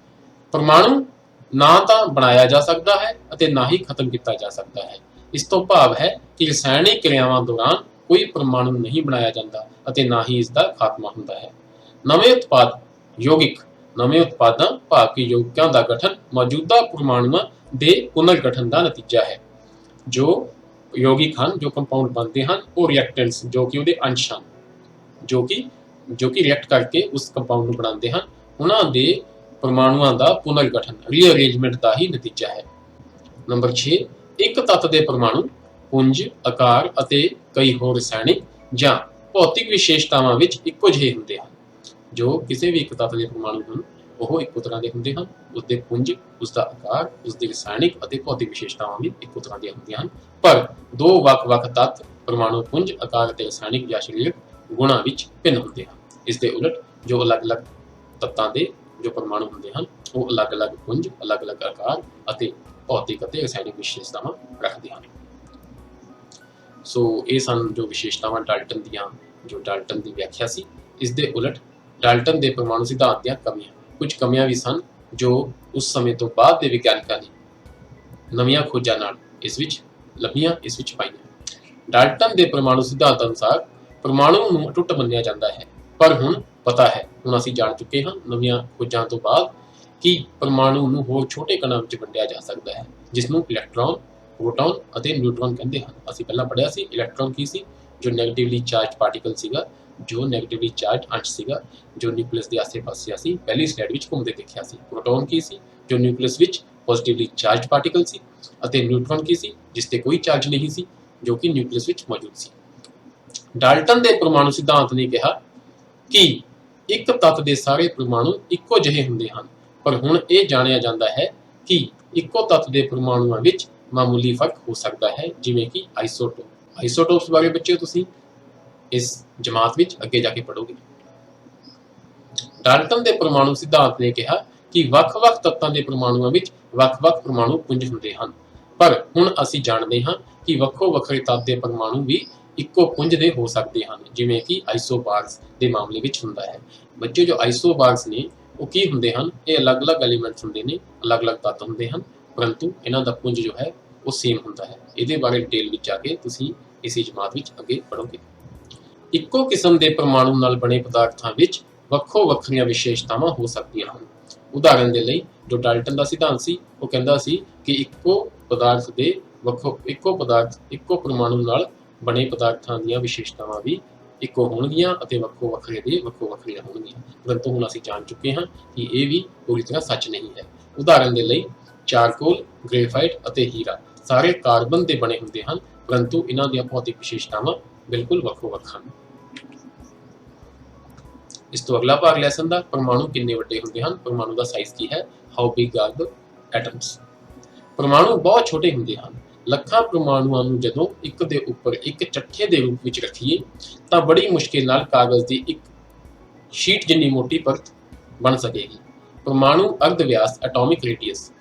ਪਰਮਾਣੂ ਨਾ ਤਾਂ ਬਣਾਇਆ ਜਾ ਸਕਦਾ ਹੈ ਅਤੇ ਨਾ ਹੀ ਖਤਮ ਕੀਤਾ ਜਾ ਸਕਦਾ ਹੈ। ਇਸ ਤੋਂ ਭਾਵ ਹੈ ਕਿ ਰਸਾਇਣਿਕ ਕਿਰਿਆਵਾਂ ਦੌਰਾਨ ਕੋਈ ਪਰਮਾਣੂ ਨਹੀਂ ਬਣਾਇਆ ਜਾਂਦਾ ਅਤੇ ਨਾ ਹੀ ਇਸ ਦਾ ਖਾਤਮਾ ਹੁੰਦਾ ਹੈ। ਨਵੇਂ ਉਤਪਾਦ ਯੌਗਿਕ, ਨਵੇਂ ਉਤਪਾਦਾਂ ਭਾਵ ਕਿ ਯੌਗਿਕਾਂ ਦਾ ਗਠਨ ਮੌਜੂਦਾ ਪਰਮਾਣੂਆਂ ਦੇ ਪੁਨਰ ਗਠਨ ਦਾ ਨਤੀਜਾ ਹੈ। ਜੋ ਯੌਗਿਕ ਹਨ, ਜੋ ਕੰਪਾਊਂਡ ਬਣਦੇ ਹਨ, ਉਹ ਰਿਐਕਟੈਂਟਸ ਜੋ ਕਿ ਉਹਦੇ ਅੰਸ਼ ਹਨ, ਜੋ ਕਿ ਜੋ ਕਿ ਰਿਐਕਟ ਕਰਕੇ ਉਸ ਕੰਪਾਊਂਡ ਨੂੰ ਬਣਾਉਂਦੇ ਹਨ, ਉਹਨਾਂ ਦੇ ਪਰਮਾਣੂਆਂ ਦਾ ਪੁਨਰਗਠਨ ਰੀਅਰੇਂਜਮੈਂਟ ਦਾ ਹੀ ਨਤੀਜਾ ਹੈ। ਨੰਬਰ 6, ਇੱਕ ਤੱਤ ਦੇ ਪਰਮਾਣੂ ਪੁੰਜ, ਆਕਾਰ ਅਤੇ ਕਈ ਹੋਰ ਰਸਾਇਣਿਕ ਜਾਂ ਭੌਤਿਕ ਵਿਸ਼ੇਸ਼ਤਾਵਾਂ ਵਿੱਚ ਇੱਕੋ ਜਿਹੇ ਹੁੰਦੇ ਹਨ। ਜੋ ਕਿਸੇ ਵੀ ਇੱਕ ਤੱਤ ਦੇ ਪਰਮਾਣੂ ਹਨ ਉਹ ਇੱਕੋ ਤਰ੍ਹਾਂ ਦੇ ਹੁੰਦੇ ਹਨ, ਉਸਦੇ ਪੁੰਜ, ਉਸਦਾ ਆਕਾਰ, ਉਸਦੀ ਰਸਾਇਣਿਕ ਅਤੇ ਭੌਤਿਕ ਵਿਸ਼ੇਸ਼ਤਾਵਾਂ ਵੀ ਇੱਕੋ ਤਰ੍ਹਾਂ ਦੀਆਂ ਹੁੰਦੀਆਂ ਹਨ। ਪਰ ਦੋ ਵੱਖ-ਵੱਖ ਤੱਤ ਪਰਮਾਣੂ ਪੁੰਜ, ਆਕਾਰ ਅਤੇ ਰਸਾਇਣਿਕ ਜਾਂ ਸਰੀਰਕ ਗੁਣਾਂ ਵਿੱਚ ਭਿੰਨ ਹੁੰਦੇ ਹਨ। ਇਸ ਦੇ ਉਲਟ ਜੋ ਅਲੱਗ-ਅਲੱਗ ਤੱਤਾਂ ਦੇ ਜੋ ਪਰਮਾਣੂ ਹੁੰਦੇ ਹਨ ਉਹ ਅਲੱਗ-ਅਲੱਗ ਪੁੰਜ, ਅਲੱਗ-ਅਲੱਗ ਆਕਾਰ ਅਤੇ ਭੌਤਿਕ ਅਤੇ ਰਸਾਇਣਿਕ ਵਿਸ਼ੇਸ਼ਤਾਵਾਂ ਰੱਖਦੇ ਹਨ। ਸੋ ਇਹ ਸਨ ਜੋ ਵਿਸ਼ੇਸ਼ਤਾਵਾਂ ਡਾਲਟਨ ਦੀਆਂ, ਜੋ ਡਾਲਟਨ ਦੀ ਵਿਆਖਿਆ ਸੀ। ਇਸ ਦੇ ਉਲਟ ਡਾਲਟਨ ਦੇ ਪਰਮਾਣੂ ਸਿਧਾਂਤ ਦੀਆਂ ਕਮੀਆਂ, ਕੁਝ ਕਮੀਆਂ ਵੀ ਸਨ ਜੋ ਉਸ ਸਮੇਂ ਤੋਂ ਬਾਅਦ ਦੇ ਵਿਗਿਆਨਕਾਂ ਨੇ ਨਵੀਆਂ ਖੋਜਾਂ ਨਾਲ ਇਸ ਵਿੱਚ ਲੱਭੀਆਂ, ਇਸ ਵਿੱਚ ਪਾਈਆਂ। ਡਾਲਟਨ ਦੇ ਪਰਮਾਣੂ ਸਿਧਾਂਤ ਅਨੁਸਾਰ ਪਰਮਾਣੂ ਨੂੰ ਅਟੁੱਟ ਮੰਨਿਆ ਜਾਂਦਾ ਹੈ, ਪਰ ਹੁਣ ਪਤਾ ਹੈ, ਹੁਣ ਅਸੀਂ ਜਾਣ ਚੁੱਕੇ ਹਾਂ ਨਵੀਆਂ ਖੋਜਾਂ ਤੋਂ ਬਾਅਦ ਕਿ ਪਰਮਾਣੂ ਨੂੰ ਹੋਰ ਛੋਟੇ ਕਣਾਂ ਵਿੱਚ ਵੰਡਿਆ ਜਾ ਸਕਦਾ ਹੈ, ਜਿਸ ਨੂੰ ਇਲੈਕਟ੍ਰੋਨ, ਪ੍ਰੋਟੋਨ ਅਤੇ ਨਿਊਟਰੋਨ ਕਹਿੰਦੇ ਹਨ। ਅਸੀਂ ਪਹਿਲਾਂ ਪੜ੍ਹਿਆ ਸੀ ਇਲੈਕਟ੍ਰੋਨ ਕੀ ਸੀ, ਜੋ ਨੈਗੇਟਿਵਲੀ ਚਾਰਜ ਪਾਰਟੀਕਲ ਸੀਗਾ, ਜੋ ਨੈਗੇਟਿਵਲੀ ਚਾਰਜ ਅੰਸ਼ ਸੀਗਾ, ਜੋ ਨਿਊਕਲੀਅਸ ਦੇ ਆਸੇ-ਪਾਸੇ ਅਸੀਂ ਪਹਿਲੀ ਸਲਾਈਡ ਵਿੱਚ ਘੁੰਮਦੇ ਦੇਖਿਆ ਸੀ। ਪ੍ਰੋਟੋਨ ਕੀ ਸੀ, ਜੋ ਨਿਊਕਲੀਅਸ ਵਿੱਚ ਪੋਜ਼ਿਟਿਵਲੀ ਚਾਰਜ ਪਾਰਟੀਕਲ ਸੀ, ਅਤੇ ਨਿਊਟਰੋਨ ਕੀ ਸੀ, ਜਿਸ ਤੇ ਕੋਈ ਚਾਰਜ ਨਹੀਂ ਸੀ, ਜੋ ਕਿ ਨਿਊਕਲੀਅਸ ਵਿੱਚ ਮੌਜੂਦ ਸੀ। ਡਾਲਟਨ ਦੇ ਪਰਮਾਣੂ ਸਿਧਾਂਤ ਨੇ ਕਿਹਾ ਕਿ ਇੱਕ ਤੱਤ ਦੇ ਸਾਰੇ ਪਰਮਾਣੂ ਇੱਕੋ ਜਿਹੇ ਹੁੰਦੇ ਹਨ, ਪਰ ਹੁਣ ਇਹ ਜਾਣਿਆ ਜਾਂਦਾ ਹੈ ਕਿ ਇੱਕੋ ਤੱਤ ਦੇ ਪਰਮਾਣੂਆਂ ਵਿੱਚ ਮਾਮੂਲੀ ਫਰਕ ਹੋ ਸਕਦਾ ਹੈ, ਜਿਵੇਂ ਕਿ ਆਈਸੋਟੋਪ। ਆਈਸੋਟੋਪਸ ਬਾਰੇ ਬੱਚਿਓ ਤੁਸੀਂ ਇਸ ਜਮਾਤ ਵਿੱਚ ਅੱਗੇ ਜਾ ਕੇ ਪੜ੍ਹੋਗੇ। ਡਾਲਟਨ ਦੇ ਪਰਮਾਣੂ ਸਿਧਾਂਤ ਨੇ ਕਿਹਾ ਕਿ ਵੱਖ-ਵੱਖ ਤੱਤਾਂ ਦੇ ਪਰਮਾਣੂਆਂ ਵਿੱਚ ਵੱਖ-ਵੱਖ ਪਰਮਾਣੂ ਪੁੰਜ ਹੁੰਦੇ ਹਨ, ਪਰ ਹੁਣ ਅਸੀਂ ਜਾਣਦੇ ਹਾਂ ਕਿ ਵੱਖੋ-ਵੱਖਰੇ ਤੱਤ ਦੇ ਪਰਮਾਣੂ ਵੀ ਇੱਕੋ ਪੁੰਜ ਦੇ ਹੋ ਸਕਦੇ ਹਨ, ਜਿਵੇਂ ਕਿ ਆਈਸੋਬਾਰਸ ਦੇ ਮਾਮਲੇ ਵਿੱਚ ਹੁੰਦਾ ਹੈ। ਬੱਚੇ ਜੋ ਆਈਸੋਬਾਰਸ ਨੇ ਉਹ ਕੀ ਹੁੰਦੇ ਹਨ, ਇਹ ਅਲੱਗ-ਅਲੱਗ ਐਲੀਮੈਂਟਸ ਹੁੰਦੇ ਨੇ, ਅਲੱਗ-ਅਲੱਗ ਤੱਤ ਹੁੰਦੇ ਹਨ, ਪਰੰਤੂ ਇਹਨਾਂ ਦਾ ਪੁੰਜ ਜੋ ਹੈ ਉਹ ਸੇਮ ਹੁੰਦਾ ਹੈ। ਇਹਦੇ ਬਾਰੇ ਡਿਟੇਲ ਵਿੱਚ ਜਾ ਕੇ ਤੁਸੀਂ ਇਸੇ ਜਮਾਤ ਵਿੱਚ ਅੱਗੇ ਪੜ੍ਹੋਗੇ। ਇੱਕੋ ਕਿਸਮ ਦੇ ਪਰਮਾਣੂ ਨਾਲ ਬਣੇ ਪਦਾਰਥਾਂ ਵਿੱਚ ਵੱਖੋ-ਵੱਖਰੀਆਂ ਵਿਸ਼ੇਸ਼ਤਾਵਾਂ ਹੋ ਸਕਦੀਆਂ ਹਨ। ਉਦਾਹਰਨ ਦੇ ਲਈ ਜੋ ਡਾਲਟਨ ਦਾ ਸਿਧਾਂਤ ਸੀ ਉਹ ਕਹਿੰਦਾ ਸੀ ਕਿ ਇੱਕੋ ਪਰਮਾਣੂ ਨਾਲ ਬਣੇ ਪਦਾਰਥਾਂ ਦੀਆਂ ਵਿਸ਼ੇਸ਼ਤਾਵਾਂ ਵੀ ਇੱਕੋ ਹੋਣਗੀਆਂ ਅਤੇ ਵੱਖੋ-ਵੱਖਰੇ ਦੇ ਵੱਖੋ-ਵੱਖਰੀਆਂ ਹੋਣਗੀਆਂ, ਪਰੰਤੂ ਹੁਣ ਅਸੀਂ ਜਾਣ ਚੁੱਕੇ ਹਾਂ ਕਿ ਇਹ ਵੀ ਪੂਰੀ ਤਰ੍ਹਾਂ ਸੱਚ ਨਹੀਂ ਹੈ। ਉਦਾਹਰਨ ਦੇ ਲਈ ਚਾਰਕੋਲ, ਗ੍ਰੇਫਾਈਟ ਅਤੇ ਹੀਰਾ ਸਾਰੇ ਕਾਰਬਨ ਦੇ ਬਣੇ ਹੁੰਦੇ ਹਨ, ਪਰੰਤੂ ਇਹਨਾਂ ਦੀਆਂ ਭੌਤਿਕ ਵਿਸ਼ੇਸ਼ਤਾਵਾਂ ਬਿਲਕੁਲ ਵੱਖੋ-ਵੱਖ ਹਨ। ਇਸ ਤੋਂ ਅਗਲਾ ਭਾਗ ਲੈਸਨ ਦਾ ਪਰਮਾਣੂ ਕਿੰਨੇ ਵੱਡੇ ਹੁੰਦੇ ਹਨ, ਪਰਮਾਣੂ ਦਾ ਸਾਈਜ਼ ਕੀ ਹੈ, how big are the atoms. ਪਰਮਾਣੂ ਬਹੁਤ ਛੋਟੇ ਹੁੰਦੇ ਹਨ। ਲੱਖਾਂ ਪਰਮਾਣੂਆਂ ਨੂੰ ਜਦੋਂ ਇੱਕ ਦੇ ਉੱਪਰ ਇੱਕ ਚੱਠੇ ਦੇ ਰੂਪ ਵਿੱਚ ਰੱਖੀਏ ਤਾਂ ਬੜੀ ਮੁਸ਼ਕਿਲ ਨਾਲ ਕਾਗਜ਼ ਦੀ ਇੱਕ ਸ਼ੀਟ ਜਿੰਨੀ ਮੋਟੀ ਪਰਤ ਬਣ ਸਕੇਗੀ। ਪਰਮਾਣੂ ਅਰਧ ਵਿਆਸ ਐਟੋਮਿਕ ਰੇਡੀਅਸ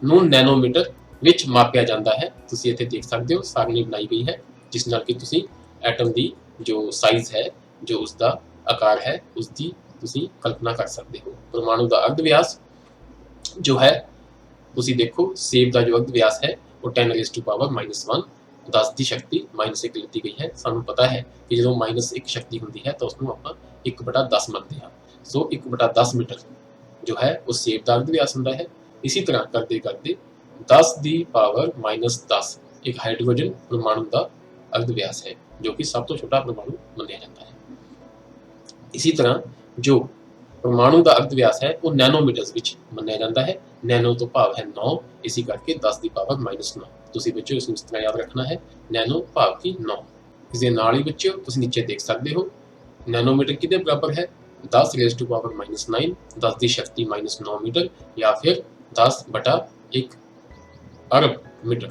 ਨੂੰ ਨੈਨੋਮੀਟਰ ਵਿੱਚ ਮਾਪਿਆ ਜਾਂਦਾ ਹੈ। ਤੁਸੀਂ ਇੱਥੇ ਦੇਖ ਸਕਦੇ ਹੋ ਸਾਰਣੀ ਬਣਾਈ ਗਈ ਹੈ, ਜਿਸ ਨਾਲ ਕਿ ਤੁਸੀਂ ਐਟਮ ਦੀ ਜੋ ਸਾਈਜ਼ ਹੈ, ਜੋ ਉਸਦਾ ਆਕਾਰ ਹੈ, ਉਸਦੀ ਤੁਸੀਂ ਕਲਪਨਾ ਕਰ ਸਕਦੇ ਹੋ। ਪਰਮਾਣੂ ਦਾ ਅਰਧ ਵਿਆਸ ਜੋ ਹੈ, ਤੁਸੀਂ ਦੇਖੋ ਸੇਬ ਦਾ ਜੋ ਅਰਧ ਵਿਆਸ ਹੈ ਉਹ 10⁻⁻1 10 ਦੀ ਸ਼ਕਤੀ -1 ਲਿੱਤੀ ਗਈ ਹੈ। ਸਾਨੂੰ ਪਤਾ ਹੈ ਕਿ ਜਦੋਂ -1 ਸ਼ਕਤੀ ਹੁੰਦੀ ਹੈ ਤਾਂ ਉਸਨੂੰ ਆਪਾਂ 1/10 ਮੰਨਦੇ ਹਾਂ। ਸੋ 1/10 ਮੀਟਰ ਜੋ ਹੈ ਉਹ ਸੇਬ ਦਾ ਅਰਧ ਵਿਆਸ ਹੁੰਦਾ ਹੈ। ਇਸੇ ਤਰ੍ਹਾਂ ਕਰਦੇ ਕਰਦੇ 10 ਦੀ ਪਾਵਰ -10 ਇੱਕ ਹਾਈਡਰੋਜਨ ਪਰਮਾਣੂ ਦਾ ਅਰਧ ਵਿਆਸ ਹੈ, ਜੋ ਕਿ ਸਭ ਤੋਂ ਛੋਟਾ ਪਰਮਾਣੂ ਮੰਨਿਆ ਜਾਂਦਾ ਹੈ। ਇसी तरह जो परमाणु का अर्ध व्यास है वो नैनोमीटर्स ਵਿੱਚ ਮੰਨਿਆ ਜਾਂਦਾ ਹੈ। नैनो तो भाव है 9, इसी करके 10 की पावर -9। ਤੁਸੀਂ ਬੱਚਿਓ ਇਸ ਨੂੰ ਇਸ ਤਰ੍ਹਾਂ ਯਾਦ ਰੱਖਣਾ ਹੈ, नैनो भाव की 9। ਇਸ ਦੇ ਨਾਲ ਹੀ ਬੱਚਿਓ ਤੁਸੀਂ ਨੀਚੇ ਦੇਖ ਸਕਦੇ ਹੋ नैनोमीटर ਕਿਹਦੇ ਬਰਾਬਰ ਹੈ, 10⁻⁻9 10 ਦੀ ਸ਼ਕਤੀ -9 मीटर या फिर 10/1 अरब मीटर।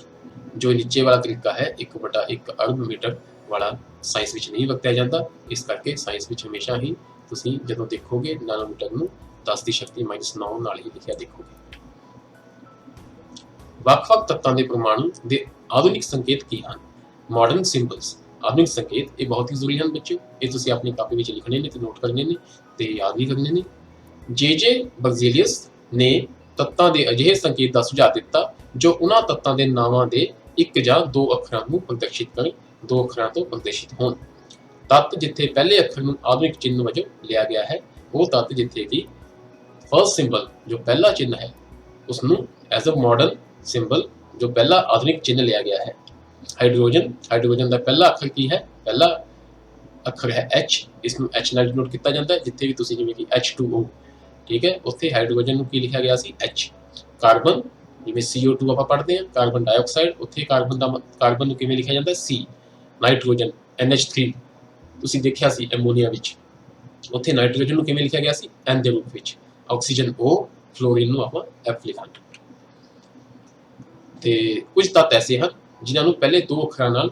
जो नीचे वाला तरीका है 1/1 अरब मीटर वाला साइंस ਵਿੱਚ ਨਹੀਂ ਵਰਤਿਆ ਜਾਂਦਾ। ਇਸ ਕਰਕੇ ਸਾਇੰਸ ਵਿੱਚ ਹਮੇਸ਼ਾ ਹੀ ਤੁਸੀਂ ਜਦੋਂ ਦੇਖੋਗੇ ਨੈਨੋਮੀਟਰ ਨੂੰ 10 ਦੀ ਸ਼ਕਤੀ -9 ਨਾਲ ਹੀ ਲਿਖਿਆ ਦੇਖੋਗੇ। ਵੱਖ-ਵੱਖ ਤੱਤਾਂ ਦੇ ਪਰਮਾਣੂ ਦੇ ਆਧੁਨਿਕ ਸੰਕੇਤ ਕੀ ਹਨ? ਮਾਡਰਨ ਸਿੰਬਲਸ ਆਧੁਨਿਕ ਸੰਕੇਤ ਇਹ ਬਹੁਤ ਹੀ ਜ਼ਰੂਰੀ ਹਨ ਬੱਚਿਓ। ਇਹ ਤੁਸੀਂ ਆਪਣੀ ਕਾਪੀ ਵਿੱਚ ਲਿਖਣੇ ਨੇ ਤੇ ਨੋਟ ਕਰਨੇ ਨੇ ਤੇ ਯਾਦ ਵੀ ਕਰਨੇ ਨੇ। ਜੇ ਬਰਜ਼ੀਲੀਅਸ ਨੇ ਤੱਤਾਂ ਦੇ ਅਜਿਹੇ ਸੰਕੇਤ ਦਾ ਸੁਝਾਅ ਦਿੱਤਾ ਜੋ ਉਹਨਾਂ ਤੱਤਾਂ ਦੇ ਨਾਵਾਂ ਦੇ ਇੱਕ ਜਾਂ ਦੋ ਅੱਖਰਾਂ ਨੂੰ ਪ੍ਰਦਰਸ਼ਿਤ ਕਰਨ, ਦੋ ਅੱਖਰਾਂ ਤੋਂ ਪ੍ਰਦਰਸ਼ਿਤ ਹੋਣ। ਤੱਤ ਜਿੱਥੇ ਪਹਿਲੇ ਅੱਖਰ ਨੂੰ ਆਧੁਨਿਕ ਚਿੰਨ੍ਹ ਵਜੋਂ ਲਿਆ ਗਿਆ ਹੈ, ਉਹ ਤੱਤ ਜਿੱਥੇ ਕਿ ਫਸਟ ਸਿੰਬਲ ਜੋ ਪਹਿਲਾ ਚਿੰਨ੍ਹ ਹੈ ਉਸਨੂੰ ਐਜ਼ ਅ ਮਾਡਰਨ ਸਿੰਬਲ ਜੋ ਪਹਿਲਾ ਆਧੁਨਿਕ ਚਿੰਨ੍ਹ ਲਿਆ ਗਿਆ ਹੈ। ਹਾਈਡਰੋਜਨ ਦਾ ਪਹਿਲਾ ਅੱਖਰ ਕੀ ਹੈ, ਪਹਿਲਾ ਅੱਖਰ ਹੈ H, ਇਸ ਨੂੰ H ਨਾਲ ਡਿਨੋਟ ਕੀਤਾ ਜਾਂਦਾ ਹੈ। ਜਿੱਥੇ ਵੀ ਤੁਸੀਂ ਜਿਵੇਂ ਕਿ H2O, ਠੀਕ ਹੈ, ਉੱਥੇ ਹਾਈਡਰੋਜਨ ਨੂੰ ਕੀ ਲਿਖਿਆ ਗਿਆ ਸੀ? H। ਕਾਰਬਨ ਜਿਵੇਂ CO2 ਆਪਾਂ ਪੜ੍ਹਦੇ ਹਾਂ, ਕਾਰਬਨ ਡਾਈਆਕਸਾਈਡ, ਉੱਥੇ ਕਾਰਬਨ ਨੂੰ ਕਿਵੇਂ ਲਿਖਿਆ ਜਾਂਦਾ? C। ਨਾਈਟ੍ਰੋਜਨ NH3 ਤੁਸੀਂ ਦੇਖਿਆ ਸੀ ਐਮੋਨੀਆ ਵਿੱਚ, ਉੱਥੇ ਨਾਈਟ੍ਰੋਜਨ ਨੂੰ ਕਿਵੇਂ ਲਿਖਿਆ ਗਿਆ ਸੀ? N ਦੇ ਰੂਪ ਵਿੱਚ। ਆਕਸੀਜਨ O, ਫਲੋਰੀਨ ਨੂੰ ਆਪਾਂ F ਲਿਖਾਂਗੇ। ਤੇ ਕੁਝ ਤੱਤ ਐਸੇ ਹਨ ਜਿਨ੍ਹਾਂ ਨੂੰ ਪਹਿਲੇ ਦੋ ਅੱਖਰਾਂ ਨਾਲ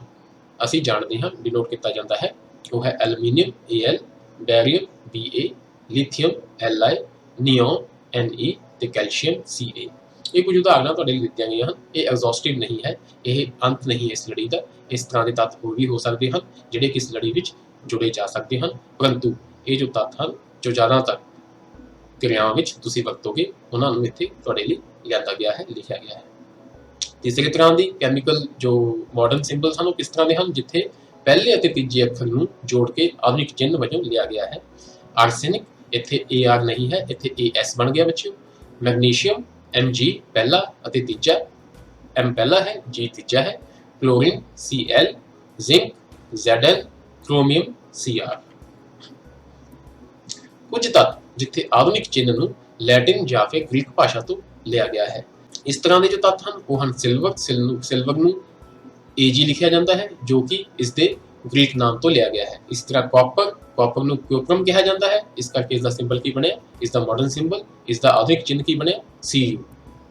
ਅਸੀਂ ਜਾਣਦੇ ਹਾਂ, ਡਿਨੋਟ ਕੀਤਾ ਜਾਂਦਾ ਹੈ। ਉਹ ਹੈ aluminium Al, ਬੈਰੀਅਮ Ba, lithium Li, neon Ne ਤੇ ਕੈਲਸ਼ੀਅਮ Ca। ਇਹ ਕੁਝ ਉਦਾਹਰਨਾਂ ਤੁਹਾਡੇ ਲਈ ਦਿੱਤੀਆਂ ਗਈਆਂ ਹਨ। ਇਹ ਐਗਜ਼ੌਸਟਿਵ ਨਹੀਂ ਹੈ, ਇਹ ਅੰਤ ਨਹੀਂ ਇਸ ਲੜੀ ਦਾ। ਇਸ ਤਰ੍ਹਾਂ ਦੇ ਤੱਤ ਹੋਰ ਵੀ ਹੋ ਸਕਦੇ ਹਨ ਜਿਹੜੇ ਕਿ ਇਸ ਲੜੀ ਵਿੱਚ ਜੁੜੇ ਜਾ ਸਕਦੇ ਹਨ, ਪਰੰਤੂ ਇਹ ਜੋ ਤੱਤ ਹਨ ਜੋ ਜ਼ਿਆਦਾਤਰ ਕਿਰਿਆਵਾਂ ਵਿੱਚ ਤੁਸੀਂ ਵਰਤੋਗੇ, ਉਹਨਾਂ ਨੂੰ ਇੱਥੇ ਤੁਹਾਡੇ ਲਈ ਲਿਆਂਦਾ ਗਿਆ ਹੈ, ਲਿਖਿਆ ਗਿਆ ਹੈ। ਤੀਸਰੀ ਤਰ੍ਹਾਂ ਦੀ ਕੈਮੀਕਲ ਜੋ ਮਾਡਰਨ ਸਿੰਬਲਸ ਹਨ, ਉਹ ਕਿਸ ਤਰ੍ਹਾਂ ਦੇ ਹਨ? ਜਿੱਥੇ ਪਹਿਲੇ ਅਤੇ ਤੀਜੇ ਅੱਖਰ ਨੂੰ ਜੋੜ ਕੇ ਆਧੁਨਿਕ ਚਿੰਨ੍ਹ ਵਜੋਂ ਲਿਆ ਗਿਆ ਹੈ। ਆਰਸੈਨਿਕ, ਇੱਥੇ AR ਨਹੀਂ ਹੈ, ਇੱਥੇ AS ਬਣ ਗਿਆ ਬੱਚਿਓ। ਮੈਗਨੀਸ਼ੀਅਮ Mg ਪਹਿਲਾ ਅਤੇ ਤੀਜਾ, M ਪਹਿਲਾ ਹੈ, G ਤੀਜਾ ਹੈ। Chlorine Cl, zinc Zn, chromium Cr। ਕੁਝ ਤੱਤ ਜਿੱਥੇ ਆਧੁਨਿਕ ਚਿੰਨ੍ਹ ਨੂੰ ਲੈਟਿਨ ਜਾਂ ਫਿਰ ਗ੍ਰੀਕ ਭਾਸ਼ਾ ਤੋਂ ਲਿਆ ਗਿਆ ਹੈ। ਇਸ ਤਰ੍ਹਾਂ ਦੇ ਜੋ ਤੱਤ ਹਨ ਉਹ ਹਨ ਸਿਲਵਰ ਨੂੰ Ag ਲਿਖਿਆ ਜਾਂਦਾ ਹੈ, ਜੋ ਕਿ ਇਸ ਦੇ ਗ੍ਰੀਕ ਨਾਮ ਤੋਂ ਲਿਆ ਗਿਆ ਹੈ। ਇਸ ਤਰ੍ਹਾਂ ਕਾਪਰ ਨੂੰ ਕਿਉਪਰਮ ਕਿਹਾ ਜਾਂਦਾ ਹੈ, ਇਸ ਕਰਕੇ ਇਸ ਦਾ ਸਿੰਬਲ ਕੀ ਬਣਿਆ? ਇਸ ਦਾ ਮਾਡਰਨ ਸਿੰਬਲ, ਇਸ ਦਾ ਆਧੁਨਿਕ ਚਿੰਨ੍ਹ ਕੀ ਬਣਿਆ? Cu।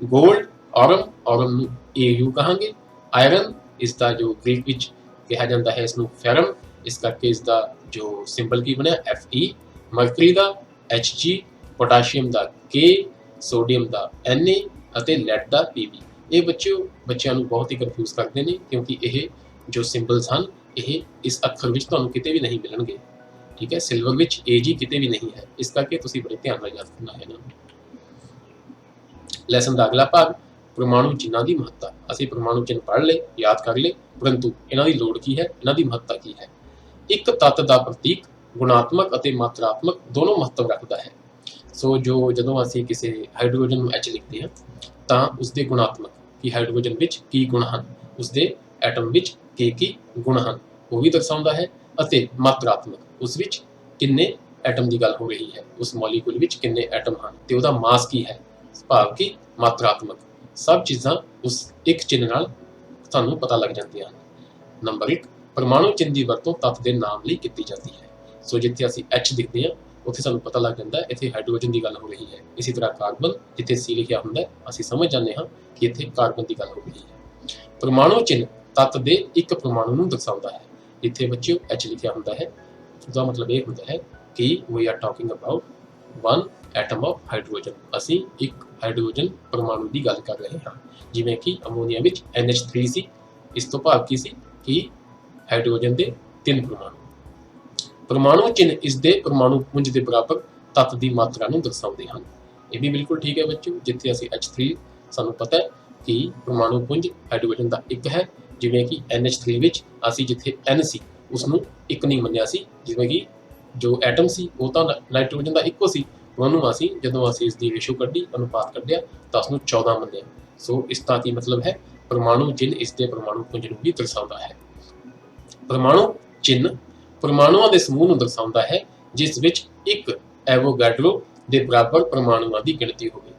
ਗੋਲਡ ਔਰਮ ਨੂੰ Au ਕਹਾਂਗੇ। ਆਇਰਨ, ਇਸ ਦਾ ਜੋ ਗ੍ਰੀਕ ਵਿੱਚ ਕਿਹਾ ਜਾਂਦਾ ਹੈ ਇਸ ਨੂੰ ਫੈਰਮ, ਇਸ ਕਰਕੇ ਇਸ ਦਾ ਜੋ ਸਿੰਬਲ ਕੀ ਬਣਿਆ? Fe। ਮਰਕਰੀ ਦਾ Hg, ਪੋਟਾਸ਼ੀਅਮ ਦਾ K, ਸੋਡੀਅਮ ਦਾ Na ਅਤੇ ਲੈਡ ਦਾ Pb। ਇਹ ਬੱਚਿਆਂ ਨੂੰ ਬਹੁਤ ਹੀ ਕਨਫਿਊਜ਼ ਕਰਦੇ ਨੇ, ਕਿਉਂਕਿ ਇਹ ਜੋ ਸਿੰਬਲਸ ਹਨ ਇਹ ਇਸ ਅੱਖਰ ਵਿੱਚ ਤੁਹਾਨੂੰ ਕਿਤੇ ਵੀ ਨਹੀਂ ਮਿਲਣਗੇ, ਠੀਕ ਹੈ। ਸਿਲਵਰ ਵਿੱਚ Ag ਕਿਤੇ ਵੀ ਨਹੀਂ ਹੈ, ਇਸ ਕਰਕੇ ਤੁਸੀਂ ਬੜੇ ਧਿਆਨ ਨਾਲ ਯਾਦ ਕਰਨਾ ਹੈ ਨਾ। ਲੈਸਨ ਦਾ ਅਗਲਾ ਭਾਗ, ਪਰਮਾਣੂ ਚਿੰਨ੍ਹਾਂ ਦੀ ਮਹੱਤਤਾ। ਅਸੀਂ ਪਰਮਾਣੂ ਚਿੰਨ੍ਹ ਪੜ੍ਹ ਲਏ, ਯਾਦ ਕਰ ਲਏ, ਪਰੰਤੂ ਇਹਨਾਂ ਦੀ ਲੋੜ ਕੀ ਹੈ, ਇਹਨਾਂ ਦੀ ਮਹੱਤਤਾ ਕੀ ਹੈ? ਇੱਕ ਤੱਤ ਦਾ ਪ੍ਰਤੀਕ ਗੁਣਾਤਮਕ ਅਤੇ ਮਾਤਰਾਤਮਕ ਦੋਨੋਂ ਮਹੱਤਵ ਰੱਖਦਾ ਹੈ। ਸੋ ਜਦੋਂ ਅਸੀਂ ਕਿਸੇ ਹਾਈਡਰੋਜਨ ਨੂੰ H ਲਿਖਦੇ ਹਾਂ ਤਾਂ ਉਸਦੇ ਗੁਣਾਤਮਕ ਕਿ ਹਾਈਡਰੋਜਨ ਵਿੱਚ ਕੀ ਗੁਣ ਹਨ, ਉਸਦੇ ਐਟਮ ਵਿੱਚ ਕੀ ਗੁਣ ਹਨ ਉਹ ਵੀ ਦਰਸਾਉਂਦਾ ਹੈ, ਅਤੇ ਮਾਤਰਾਤਮਕ ਉਸ ਵਿੱਚ ਕਿੰਨੇ ਐਟਮ ਦੀ ਗੱਲ ਹੋ ਰਹੀ ਹੈ, ਉਸ ਮੋਲੀਕੂਲ ਵਿੱਚ ਕਿੰਨੇ ਐਟਮ ਹਨ ਤੇ ਉਹਦਾ ਮਾਸ ਕੀ ਹੈ, ਭਾਵ ਕਿ ਮਾਤਰਾਤਮਕ ਸਭ ਚੀਜ਼ਾਂ ਉਸ ਇੱਕ ਚਿੰਨ੍ਹ ਨਾਲ ਸਾਨੂੰ ਪਤਾ ਲੱਗ ਜਾਂਦੀਆਂ ਹਨ। ਨੰਬਰ 1, ਪਰਮਾਣੂ ਚਿੰਨ੍ਹ ਦੀ ਵਰਤੋਂ ਤੱਤ ਦੇ ਨਾਮ ਲਈ ਕੀਤੀ ਜਾਂਦੀ ਹੈ। ਸੋ ਜਿੱਥੇ ਅਸੀਂ H ਲਿਖਦੇ ਹਾਂ ਉੱਥੇ ਸਾਨੂੰ ਪਤਾ ਲੱਗ ਜਾਂਦਾ ਹੈ ਇੱਥੇ ਹਾਈਡਰੋਜਨ ਦੀ ਗੱਲ ਹੋ ਰਹੀ ਹੈ। ਇਸੇ ਤਰ੍ਹਾਂ ਕਾਰਬਨ, ਜਿੱਥੇ C ਲਿਖਿਆ ਹੁੰਦਾ ਹੈ ਅਸੀਂ ਸਮਝ ਜਾਂਦੇ ਹਾਂ ਕਿ ਇੱਥੇ ਕਾਰਬਨ ਦੀ ਗੱਲ ਹੋ ਰਹੀ ਹੈ। ਪਰਮਾਣੂ ਚਿੰਨ੍ਹ ਤੱਤ ਦੇ ਇੱਕ ਪਰਮਾਣੂ ਨੂੰ ਦਰਸਾਉਂਦਾ ਹੈ। ਜਿੱਥੇ ਬੱਚਿਓ H ਲਿਖਿਆ ਹੁੰਦਾ ਹੈ ਉਹਦਾ ਮਤਲਬ ਇਹ ਹੁੰਦਾ ਹੈ ਕਿ we are talking about one atom of hydrogen। ਅਸੀਂ ਇੱਕ ਹਾਈਡਰੋਜਨ ਪਰਮਾਣੂ ਦੀ ਗੱਲ ਕਰ ਰਹੇ ਹਾਂ। ਜਿਵੇਂ ਕਿ ਅਮੋਨੀਆ ਵਿੱਚ NH3 ਸੀ, ਇਸ ਤੋਂ ਭਾਵ ਕੀ ਸੀ ਕਿ ਹਾਈਡਰੋਜਨ ਦੇ 3 ਪਰਮਾਣੂ। ਪਰਮਾਣੂ ਚਿੰਨ੍ਹ ਇਸ ਦੇ ਪਰਮਾਣੂ ਪੁੰਜ ਦੇ ਬਰਾਬਰ ਤੱਤ ਦੀ ਮਾਤਰਾ ਨੂੰ ਦਰਸਾਉਂਦੇ ਹਨ। ਇਹ ਵੀ ਬਿਲਕੁਲ ਠੀਕ ਹੈ ਬੱਚਿਓ। ਜਿੱਥੇ ਅਸੀਂ H3 ਸਾਨੂੰ ਪਤਾ ਹੈ ਕਿ ਪਰਮਾਣੂ ਪੁੰਜ ਹਾਈਡਰੋਜਨ ਦਾ 1 ਹੈ, ਜਿਵੇਂ ਕਿ NH3 ਵਿੱਚ ਅਸੀਂ ਜਿੱਥੇ N ਸੀ ਉਸ ਨੂੰ 1 ਨਹੀਂ ਮੰਨਿਆ ਸੀ, ਜਿਵੇਂ ਕਿ ਜੋ ਐਟਮ ਸੀ ਉਹ ਤਾਂ ਨਾਈਟ੍ਰੋਜਨ ਦਾ ਇੱਕੋ ਸੀ, ਉਹਨੂੰ ਅਸੀਂ ਜਦੋਂ ਅਸੀਂ ਇਸ ਦੀ ਰੇਸ਼ੋ ਕੱਢੀ, ਅਨੁਪਾਤ ਕੱਢਿਆ ਤਾਂ ਉਸਨੂੰ 14 ਮੰਨਿਆ। ਸੋ ਇਸ ਦਾ ਕੀ ਮਤਲਬ ਹੈ? ਪਰਮਾਣੂ ਚਿੰਨ੍ਹ ਇਸ ਦੇ ਪਰਮਾਣੂ ਪੁੰਜ ਨੂੰ ਵੀ ਦਰਸਾਉਂਦਾ ਹੈ। ਪਰਮਾਣੂ ਚਿੰਨ੍ਹ ਪਰਮਾਣੂਆਂ ਦੇ ਸਮੂਹ ਨੂੰ ਦਰਸਾਉਂਦਾ ਹੈ ਜਿਸ ਵਿੱਚ ਇੱਕ ਐਵੋਗੈਡਰੋ ਦੇ ਬਰਾਬਰ ਪਰਮਾਣੂਆਂ ਦੀ ਗਿਣਤੀ ਹੋਵੇ।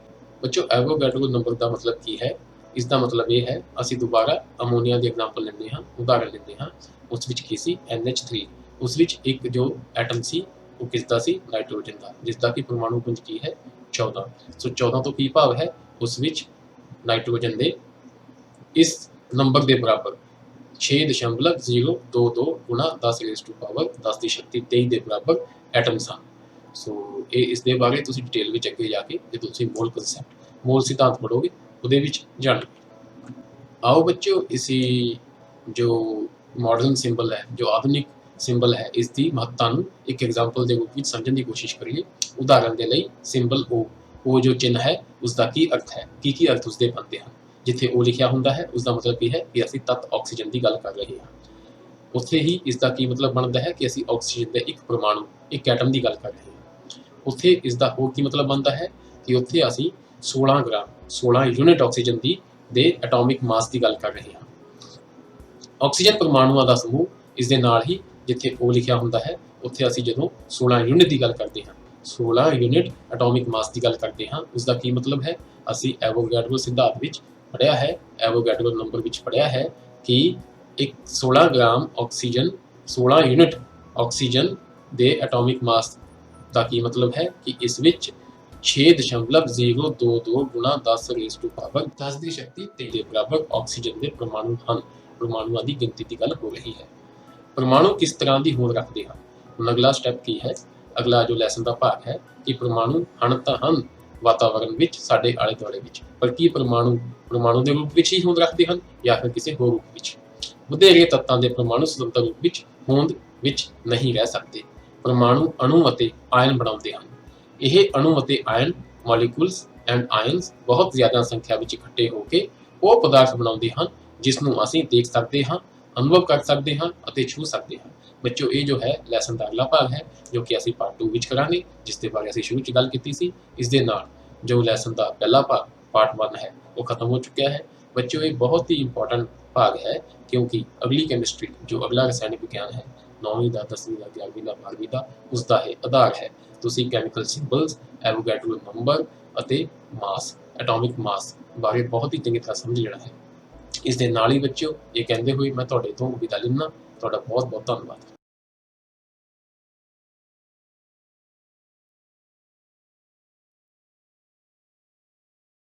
ਬੱਚੋ ਐਵੋਗੈਡਰੋ ਨੰਬਰ ਦਾ ਮਤਲਬ ਕੀ ਹੈ? ਇਸ ਦਾ ਮਤਲਬ ਇਹ ਹੈ, ਅਸੀਂ ਦੁਬਾਰਾ ਅਮੋਨੀਆ ਦੀ ਐਗਜ਼ਾਮਪਲ ਲੈਂਦੇ ਹਾਂ, ਉਦਾਹਰਨ ਲੈਂਦੇ ਹਾਂ। ਉਸ ਵਿੱਚ ਕੀ ਸੀ? NH3। ਉਸ ਵਿੱਚ ਇੱਕ ਜੋ ਐਟਮ ਸੀ ਉਹ ਕਿਸ ਦਾ ਸੀ? ਨਾਈਟ੍ਰੋਜਨ ਦਾ, ਜਿਸ ਦਾ ਕਿ ਪਰਮਾਣੂ ਪੁੰਜ ਕੀ ਹੈ? 14। ਸੋ 14 ਤੋਂ ਕੀ ਭਾਵ ਹੈ? ਉਸ ਵਿੱਚ ਨਾਈਟ੍ਰੋਜਨ ਦੇ ਇਸ ਨੰਬਰ ਦੇ ਬਰਾਬਰ 6.022 ਗੁਣਾ 10⁻10 ਦੀ ਸ਼ਕਤੀ 23 ਦੇ ਬਰਾਬਰ ਐਟਮਸ ਹਨ। ਸੋ ਇਹ ਇਸ ਦੇ ਬਾਰੇ ਤੁਸੀਂ ਡਿਟੇਲ ਵਿੱਚ ਅੱਗੇ ਜਾ ਕੇ ਜਦੋਂ ਤੁਸੀਂ ਮੋਲ ਸਿਧਾਂਤ ਪੜ੍ਹੋਗੇ ਉਹਦੇ ਵਿੱਚ ਜਾਣੋਗੇ। ਆਓ ਬੱਚਿਓ ਇਸੀ ਜੋ ਮਾਡਰਨ ਸਿੰਬਲ ਹੈ, ਜੋ ਆਧੁਨਿਕ ਸਿੰਬਲ ਹੈ, ਇਸ ਦੀ ਮਹੱਤਤਾ ਨੂੰ ਇੱਕ ਐਗਜ਼ਾਮਪਲ ਦੇ ਰੂਪ ਵਿੱਚ ਸਮਝਣ ਦੀ ਕੋਸ਼ਿਸ਼ ਕਰੀਏ। ਉਦਾਹਰਨ ਦੇ ਲਈ ਸਿੰਬਲ O ਜੋ ਚਿੰਨ੍ਹ ਹੈ ਉਸਦਾ ਕੀ ਅਰਥ ਹੈ, ਕੀ ਅਰਥ ਉਸਦੇ ਬਣਦੇ ਹਨ। ਜਿੱਥੇ O ਲਿਖਿਆ ਹੁੰਦਾ ਹੈ ਉਸਦਾ ਮਤਲਬ ਕੀ ਹੈ ਕਿ ਅਸੀਂ ਤੱਤ ਆਕਸੀਜਨ ਦੀ ਗੱਲ ਕਰ ਰਹੇ ਹਾਂ। ਉੱਥੇ ਹੀ ਇਸ ਦਾ ਕੀ ਮਤਲਬ ਬਣਦਾ ਹੈ ਕਿ ਅਸੀਂ ਆਕਸੀਜਨ ਦੇ ਇੱਕ ਪਰਮਾਣੂ, ਇੱਕ ਐਟਮ ਦੀ ਗੱਲ ਕਰ ਰਹੇ ਹਾਂ। ਉੱਥੇ ਇਸ ਦਾ ਹੋਰ ਕੀ ਮਤਲਬ ਬਣਦਾ ਹੈ ਕਿ ਉੱਥੇ ਅਸੀਂ 16 ਗ੍ਰਾਮ 16 ਯੂਨਿਟ ਆਕਸੀਜਨ ਦੇ ਐਟੋਮਿਕ ਮਾਸ ਦੀ ਗੱਲ ਕਰ ਰਹੇ ਹਾਂ। ਆਕਸੀਜਨ ਪਰਮਾਣੂਆਂ ਦਾ ਸਮੂਹ, ਇਸ ਦੇ ਨਾਲ ਹੀ ਜਿੱਥੇ O ਲਿਖਿਆ ਹੁੰਦਾ ਹੈ ਉੱਥੇ ਅਸੀਂ ਜਦੋਂ 16 ਯੂਨਿਟ ਦੀ ਗੱਲ ਕਰਦੇ ਹਾਂ, 16 ਯੂਨਿਟ ਐਟੋਮਿਕ ਮਾਸ ਦੀ ਗੱਲ ਕਰਦੇ ਹਾਂ, ਉਸ ਦਾ ਕੀ ਮਤਲਬ ਹੈ? ਅਸੀਂ ਐਵੋਗੈਡਰੋ ਸਿਧਾਂਤ ਵਿੱਚ ਪੜ੍ਹਿਆ ਹੈ, ਐਵੋਗੈਡਰੋ ਨੰਬਰ ਵਿੱਚ ਪੜ੍ਹਿਆ ਹੈ ਕਿ ਇੱਕ 16 ਗ੍ਰਾਮ ਆਕਸੀਜਨ, 16 ਯੂਨਿਟ ਆਕਸੀਜਨ ਦੇ ਐਟੋਮਿਕ ਮਾਸ ਦਾ ਕੀ ਮਤਲਬ ਹੈ ਕਿ ਇਸ ਵਿੱਚ 6.022 ਗੁਣਾ 10 ਰੇਜ਼ ਟੂ ਪਾਵਰ 10 ਦੀ ਸ਼ਕਤੀ 3 ਦੇ ਬਰਾਬਰ ਆਕਸੀਜਨ ਦੇ ਪਰਮਾਣੂ ਹਨ। ਪਰਮਾਣੂਆਂ ਦੀ ਗਿਣਤੀ ਦੀ ਗੱਲ ਹੋ ਰਹੀ ਹੈ। ਪਰਮਾਣੂ ਕਿਸ ਤਰ੍ਹਾਂ ਦੀ ਹੋਂਦ ਰੱਖਦੇ ਹਨ? ਹੁਣ ਅਗਲਾ ਸਟੈਪ ਕੀ ਹੈ? ਅਗਲਾ ਜੋ ਲੈਸਨ ਦਾ ਭਾਗ ਹੈ ਕਿ ਪਰਮਾਣੂ ਹਨ ਤਾਂ ਹਨ ਵਾਤਾਵਰਣ ਵਿੱਚ, ਸਾਡੇ ਆਲੇ ਦੁਆਲੇ ਵਿੱਚ, ਪਰ ਕੀ ਪਰਮਾਣੂ ਦੇ ਰੂਪ ਵਿੱਚ ਹੀ ਹੋਂਦ ਰੱਖਦੇ ਹਨ ਜਾਂ ਫਿਰ ਕਿਸੇ ਹੋਰ ਰੂਪ ਵਿੱਚ? ਵਧੇਰੇ ਤੱਤਾਂ ਦੇ ਪਰਮਾਣੂ ਸੁਤੰਤਰ ਰੂਪ ਵਿੱਚ ਹੋਂਦ ਵਿੱਚ ਨਹੀਂ ਰਹਿ ਸਕਦੇ। ਪਰਮਾਣੂ ਅਣੂ ਅਤੇ ਆਇਨ ਬਣਾਉਂਦੇ ਹਨ। ਇਹ ਅਣੂ ਅਤੇ ਆਇਨ ਮੋਲੀਕੂਲਸ ਐਂਡ ਆਇਨਸ ਬਹੁਤ ਜ਼ਿਆਦਾ ਸੰਖਿਆ ਵਿੱਚ ਇਕੱਠੇ ਹੋ ਕੇ ਉਹ ਪਦਾਰਥ ਬਣਾਉਂਦੇ ਹਨ ਜਿਸ ਨੂੰ ਅਸੀਂ ਦੇਖ ਸਕਦੇ ਹਾਂ, ਅਨੁਭਵ ਕਰ ਸਕਦੇ ਹਾਂ ਅਤੇ ਛੂ ਸਕਦੇ ਹਾਂ। ਬੱਚਿਓ, ਇਹ ਜੋ ਹੈ ਲੈਸਨ ਦਾ ਅਗਲਾ ਭਾਗ ਹੈ ਜੋ ਕਿ ਅਸੀਂ ਪਾਰਟ 2 ਵਿੱਚ ਕਰਾਂਗੇ, ਜਿਸ ਦੇ ਬਾਰੇ ਅਸੀਂ ਸ਼ੁਰੂ 'ਚ ਗੱਲ ਕੀਤੀ ਸੀ। ਇਸ ਦੇ ਨਾਲ ਜੋ ਲੈਸਨ ਦਾ ਪਹਿਲਾ ਭਾਗ ਪਾਰਟ 1 ਹੈ ਉਹ ਖਤਮ ਹੋ ਚੁੱਕਿਆ ਹੈ। ਬੱਚਿਓ, ਇਹ ਬਹੁਤ ਹੀ ਇੰਪੋਰਟੈਂਟ ਭਾਗ ਹੈ ਕਿਉਂਕਿ ਅਗਲੀ ਕੈਮਿਸਟਰੀ ਜੋ ਅਗਲਾ ਰਸਾਇਣਿਕ ਵਿਗਿਆਨ ਹੈ 9ਵੀਂ ਦਾ, 10ਵੀਂ ਦਾ, 11ਵੀਂ ਦਾ, 12ਵੀਂ ਦਾ, ਉਸ ਦਾ ਇਹ ਆਧਾਰ ਹੈ। ਤੁਸੀਂ ਕੈਮੀਕਲ ਸਿੰਬਲਸ, ਐਵੋਗੈਡਰੋ ਨੰਬਰ ਅਤੇ ਮਾਸ, ਐਟੋਮਿਕ ਮਾਸ ਬਾਰੇ ਬਹੁਤ ਹੀ ਚੰਗੀ ਤਰ੍ਹਾਂ ਸਮਝ ਲੈਣਾ ਹੈ। ਇਸ ਦੇ ਨਾਲ ਹੀ ਬੱਚਿਓ, ਇਹ ਕਹਿੰਦੇ ਹੋਏ ਮੈਂ ਤੁਹਾਡੇ ਤੋਂ ਵਿਦਾ ਲੈਂਦਾ। ਤੁਹਾਡਾ ਬਹੁਤ ਬਹੁਤ ਧੰਨਵਾਦ।